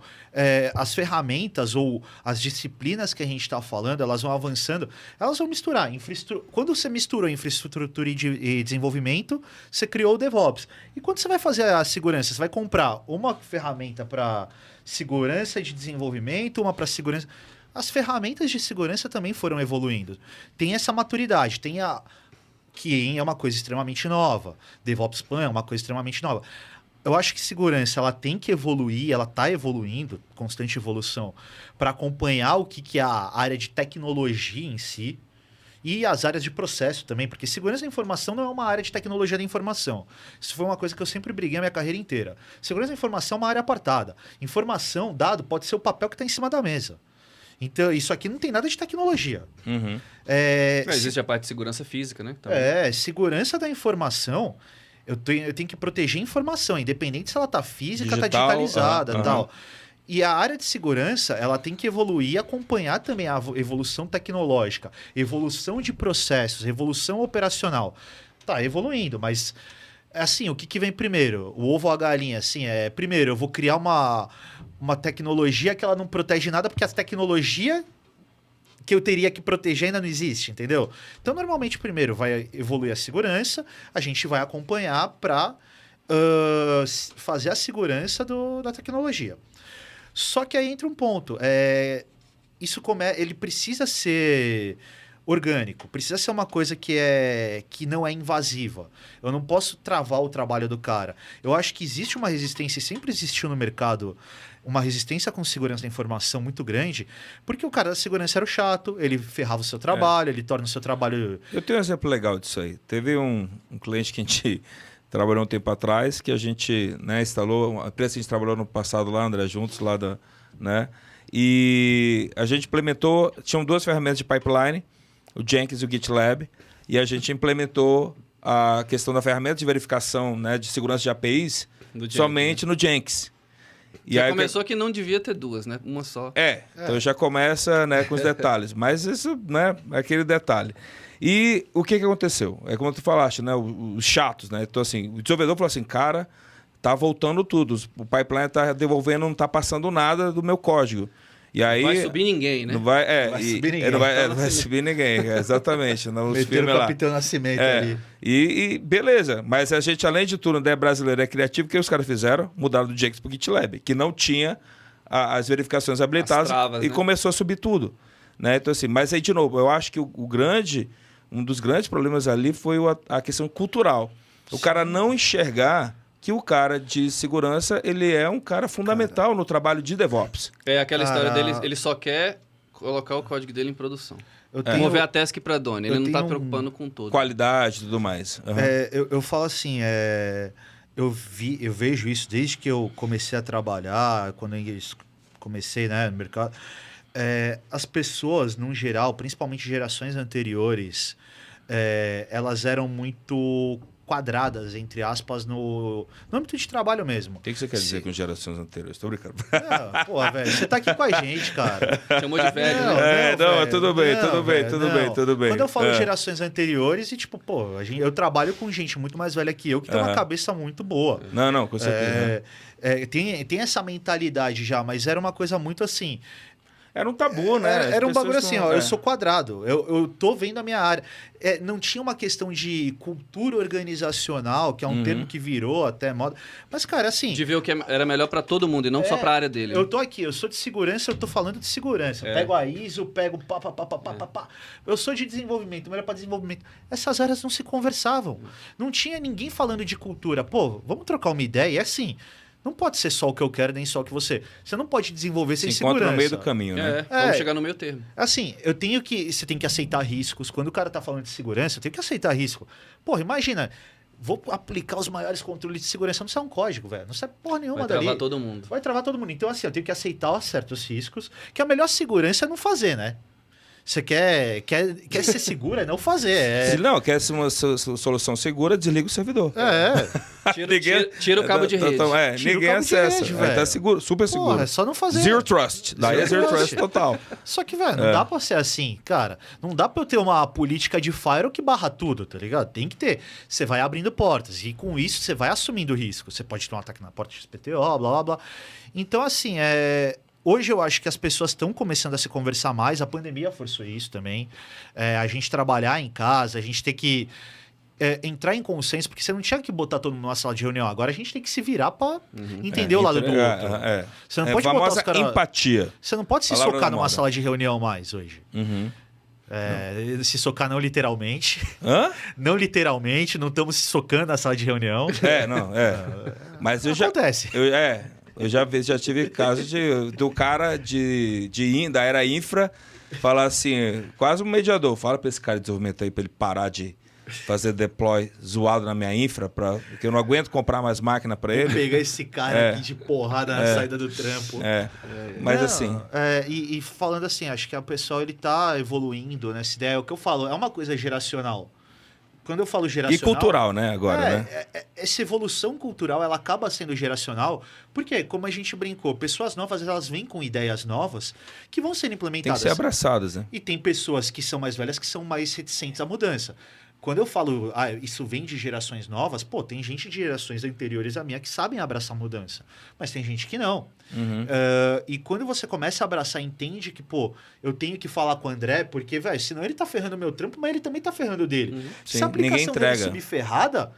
as ferramentas ou as disciplinas que a gente está falando, elas vão avançando, elas vão misturar. Quando você misturou infraestrutura e desenvolvimento, você criou o DevOps. E quando você vai fazer a segurança, você vai comprar uma ferramenta para segurança de desenvolvimento, uma para segurança... As ferramentas de segurança também foram evoluindo. Tem essa maturidade, que é uma coisa extremamente nova. DevOps Plan é uma coisa extremamente nova. Eu acho que segurança ela tem que evoluir, ela está evoluindo, constante evolução, para acompanhar o que é a área de tecnologia em si e as áreas de processo também, porque segurança da informação não é uma área de tecnologia da informação. Isso foi uma coisa que eu sempre briguei a minha carreira inteira. Segurança da informação é uma área apartada. Informação, dado, pode ser o papel que está em cima da mesa. Então, isso aqui não tem nada de tecnologia. Existe a parte de segurança física, né? Também. Segurança da informação... Eu tenho que proteger a informação, independente se ela está física, está digital, digitalizada tal. E a área de segurança, ela tem que evoluir e acompanhar também a evolução tecnológica, evolução de processos, evolução operacional. Tá evoluindo, mas assim, o que vem primeiro? O ovo ou a galinha? Assim, primeiro, eu vou criar uma tecnologia que ela não protege nada, porque a tecnologia que eu teria que proteger ainda não existe, entendeu? Então, normalmente, primeiro vai evoluir a segurança, a gente vai acompanhar para fazer a segurança da tecnologia. Só que aí entra um ponto. Ele precisa ser orgânico, precisa ser uma coisa que não é invasiva. Eu não posso travar o trabalho do cara. Eu acho que existe uma resistência, e sempre existiu no mercado, uma resistência com segurança da informação muito grande, porque o cara da segurança era o chato, ele ferrava o seu trabalho, ele torna o seu trabalho... Eu tenho um exemplo legal disso aí. Teve um cliente que a gente trabalhou um tempo atrás, que a gente instalou, a empresa que a gente trabalhou no passado lá, André, juntos lá e a gente implementou, tinham duas ferramentas de pipeline, o Jenkins e o GitLab, e a gente implementou a questão da ferramenta de verificação, de segurança de APIs somente no Jenkins. E aí começou que não devia ter duas, né? Uma só. Então já começa com os detalhes. Mas isso, é aquele detalhe. E o que aconteceu? É como tu falaste, os chatos, né? Então, assim, o desenvolvedor falou assim, cara, tá voltando tudo. O pipeline tá devolvendo, não tá passando nada do meu código. E aí, não vai subir ninguém, né? Não vai subir ninguém. Não vai subir ninguém, exatamente. Meteram o Capitão Nascimento ali. E beleza, mas a gente, além de tudo, brasileiro é criativo, o que os caras fizeram? Mudaram do Jenkins pro GitLab, que não tinha as verificações habilitadas, travas, e começou a subir tudo. Né? Então, assim, mas aí, de novo, eu acho que um dos grandes problemas ali foi a questão cultural. O cara não enxergar que o cara de segurança, ele é um cara fundamental no trabalho de DevOps. É aquela história dele, ele só quer colocar o código dele em produção. Eu tenho- Mover a task para Doni. Ele eu não está tenho preocupando com todo. Qualidade e tudo mais. Aham. eu falo assim, eu vejo isso desde que eu comecei a trabalhar, quando eu comecei, né, no mercado. As pessoas, num geral, principalmente gerações anteriores, elas eram muito quadradas, entre aspas, no âmbito de trabalho mesmo. O que você quer dizer com gerações anteriores? Tô brincando. Porra, velho, você tá aqui com a gente, cara. Chamou de velho, Não, né? velho, tudo bem, não, tudo bem, velho, tudo não. bem, tudo bem. Quando eu falo gerações anteriores, e tipo, pô, eu trabalho com gente muito mais velha que eu, que tem uma cabeça muito boa. Não, com certeza. Tem essa mentalidade já, mas era uma coisa muito assim. Era um tabu, né? Era um As bagulho pessoas assim, não- ó, eu sou quadrado, eu tô vendo a minha área. Não tinha uma questão de cultura organizacional, que é um termo que virou até moda. Mas, cara, assim. De ver o que era melhor para todo mundo e não só para a área dele. Eu tô aqui, eu sou de segurança, eu tô falando de segurança. Eu pego a ISO, pego pá. Eu sou de desenvolvimento, melhor para desenvolvimento. Essas áreas não se conversavam. Não tinha ninguém falando de cultura. Pô, vamos trocar uma ideia? E é assim. Não pode ser só o que eu quero, nem só o que você. Você não pode desenvolver sem Se encontra segurança. no meio do caminho, né? Vamos chegar no meio termo. Assim, você tem que aceitar riscos. Quando o cara tá falando de segurança, eu tenho que aceitar risco. Porra, imagina, vou aplicar os maiores controles de segurança. Não sai um código, velho. Não sai porra nenhuma Vai dali. travar todo mundo. Vai travar todo mundo. Então, assim, eu tenho que aceitar certos riscos, que a melhor segurança é não fazer, né? Você quer ser seguro, é não fazer. Se não, quer ser uma solução segura, desliga o servidor. Tira o cabo de rede. Tira o cabo ninguém de acessa. rede, Aí tá velho. seguro, super seguro. Porra, é só não fazer. Zero trust. Daí é zero trust total. Só que, velho, não dá pra ser assim, cara. Não dá pra eu ter uma política de firewall que barra tudo, tá ligado? Tem que ter. Você vai abrindo portas e com isso você vai assumindo risco. Você pode ter um ataque na porta XPTO, blá, blá, blá. Então, assim, hoje eu acho que as pessoas estão começando a se conversar mais. A pandemia forçou isso também. A gente trabalhar em casa, a gente ter que entrar em consenso, porque você não tinha que botar todo mundo numa sala de reunião. Agora a gente tem que se virar pra entender o lado do outro. Você não pode botar famosa os caras... empatia. Você não pode se Palavra socar da numa moda. sala de reunião mais hoje. Se socar não literalmente. Hã? Não literalmente, não estamos se socando na sala de reunião. Mas eu Acontece. Eu já tive casos do cara da era infra falar assim, quase um mediador, fala pra esse cara de desenvolvimento aí pra ele parar de fazer deploy zoado na minha infra, porque eu não aguento comprar mais máquina pra ele. Pegar esse cara aqui de porrada na saída do trampo. Mas Não, assim... e falando assim, acho que o pessoal ele tá evoluindo nessa ideia. É o que eu falo, é uma coisa geracional. Quando eu falo geracional... E cultural, né, agora, né? Essa evolução cultural, ela acaba sendo geracional, porque, como a gente brincou, pessoas novas, elas vêm com ideias novas que vão ser Tem que implementadas. ser abraçadas, né? E tem pessoas que são mais velhas que são mais reticentes à mudança. Quando eu falo, isso vem de gerações novas, pô, tem gente de gerações anteriores à minha que sabem abraçar mudança, mas tem gente que não. E quando você começa a abraçar, entende que, pô, eu tenho que falar com o André, porque, velho, senão ele tá ferrando o meu trampo, mas ele também tá ferrando o dele. Se Sim, a aplicação ninguém dele entrega. subir ferrada,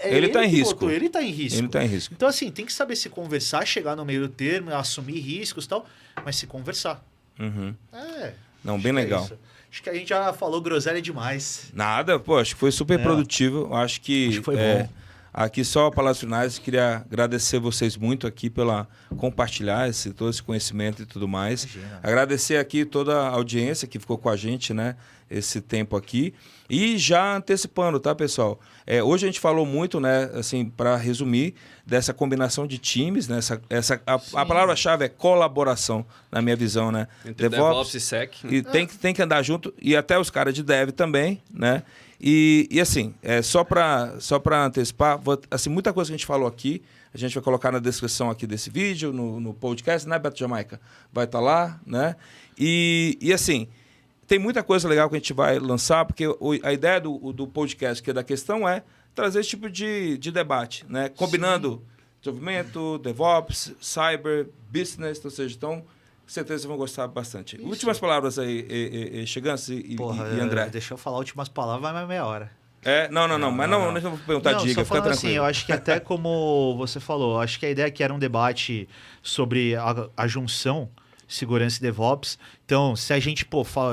Ele tá em que risco. botou, ele tá em risco. Ele tá em risco. Então, assim, tem que saber se conversar, chegar no meio do termo, assumir riscos e tal, mas se conversar. Não, Acho bem que é legal. isso. Acho que a gente já falou groselha demais. Nada, pô, acho que foi super produtivo. Acho que foi bom. aqui só palavras finais, queria agradecer vocês muito aqui pela compartilhar todo esse conhecimento e tudo mais. Imagina. Agradecer aqui toda a audiência que ficou com a gente, né, esse tempo aqui. E já antecipando, tá, pessoal? Hoje a gente falou muito, né, assim, para resumir, dessa combinação de times, né? A palavra-chave é colaboração, na minha visão, né? Entre DevOps e Sec. E tem que andar junto, e até os caras de Dev também, né? E assim, só para antecipar, assim, muita coisa que a gente falou aqui, a gente vai colocar na descrição aqui desse vídeo, no podcast, né, Beto Jamaica? Vai estar lá, né? E assim, tem muita coisa legal que a gente vai lançar, porque a ideia do podcast, que é da questão, é trazer esse tipo de debate, né? Combinando desenvolvimento, DevOps, Cyber, Business, ou seja, então, com certeza vocês vão gostar bastante. Isso. Últimas palavras aí, Chegança e André. Deixa eu falar últimas palavras, vai mais meia hora. Mas não vou perguntar Não, dica, só fica falando assim, tranquilo. eu acho que até como você falou, acho que a ideia que era um debate sobre a junção segurança e DevOps. Então, se a gente,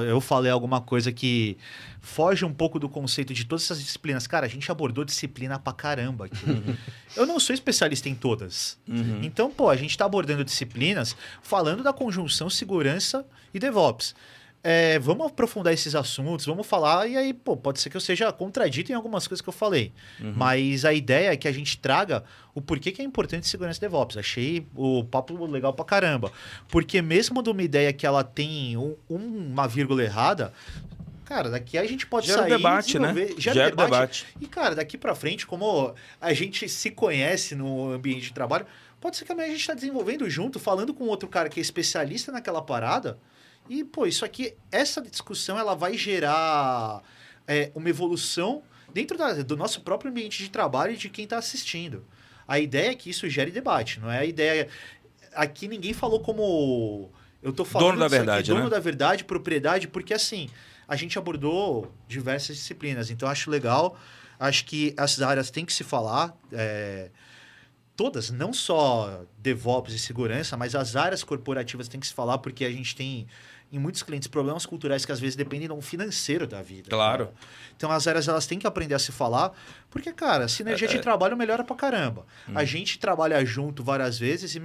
eu falei alguma coisa que foge um pouco do conceito de todas essas disciplinas. Cara, a gente abordou disciplina pra caramba aqui. Eu não sou especialista em todas. Então, a gente tá abordando disciplinas falando da conjunção segurança e DevOps. Vamos aprofundar esses assuntos, vamos falar, e aí, pode ser que eu seja contradito em algumas coisas que eu falei. Mas a ideia é que a gente traga o porquê que é importante segurança e DevOps. Achei o papo legal pra caramba. Porque mesmo de uma ideia que ela tem uma vírgula errada, cara, daqui a gente pode sair debate, né? Gera debate. E, cara, daqui pra frente, como a gente se conhece no ambiente de trabalho, pode ser que amanhã a gente tá desenvolvendo junto, falando com outro cara que é especialista naquela parada. E, isso aqui, essa discussão, ela vai gerar uma evolução dentro do nosso próprio ambiente de trabalho e de quem está assistindo. A ideia é que isso gere debate, não é a ideia... Aqui ninguém falou como... Eu tô falando dono da verdade, dono né? da verdade, propriedade, porque assim, a gente abordou diversas disciplinas, então acho legal, acho que essas áreas têm que se falar, todas, não só DevOps e segurança, mas as áreas corporativas têm que se falar, porque a gente tem, em muitos clientes, problemas culturais que às vezes dependem do financeiro da vida. Claro. Cara. Então as áreas elas têm que aprender a se falar, porque, cara, sinergia de trabalho melhora pra caramba. A gente trabalha junto várias vezes e,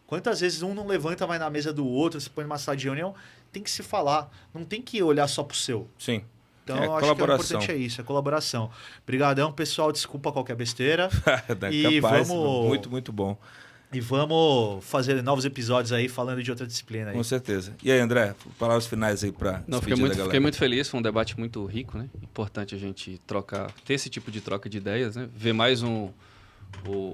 quantas vezes um não levanta, vai na mesa do outro, se põe numa sala de reunião, tem que se falar. Não tem que olhar só pro seu. Sim. Então, eu acho que o importante é isso, é colaboração. Obrigadão, pessoal. Desculpa qualquer besteira. E capaz, muito, muito bom. E vamos fazer novos episódios aí falando de outra disciplina aí. Com certeza. E aí, André, palavras finais aí para fiquei muito feliz, foi um debate muito rico, né? Importante a gente ter esse tipo de troca de ideias, né? Ver mais o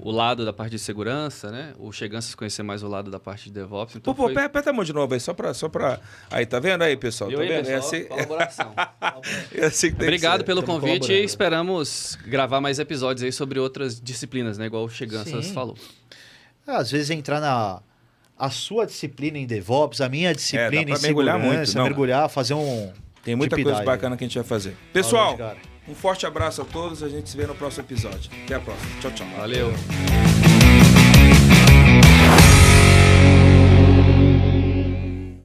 lado da parte de segurança, né? O Cheganças conhecer mais o lado da parte de DevOps. Então aperta a mão de novo aí, só pra... Aí, tá vendo aí, pessoal? Tá vendo? Pessoal, colaboração. Assim que tem Obrigado que ser. pelo convite e esperamos gravar mais episódios aí sobre outras disciplinas, né? Igual o Cheganças falou. Às vezes entrar a sua disciplina em DevOps, a minha disciplina em mergulhar segurança, mergulhar, fazer um... Tem muita coisa bacana que a gente vai fazer. Pessoal, Valeu, um forte abraço a todos, a gente se vê no próximo episódio. Até a próxima. Tchau, tchau. Valeu.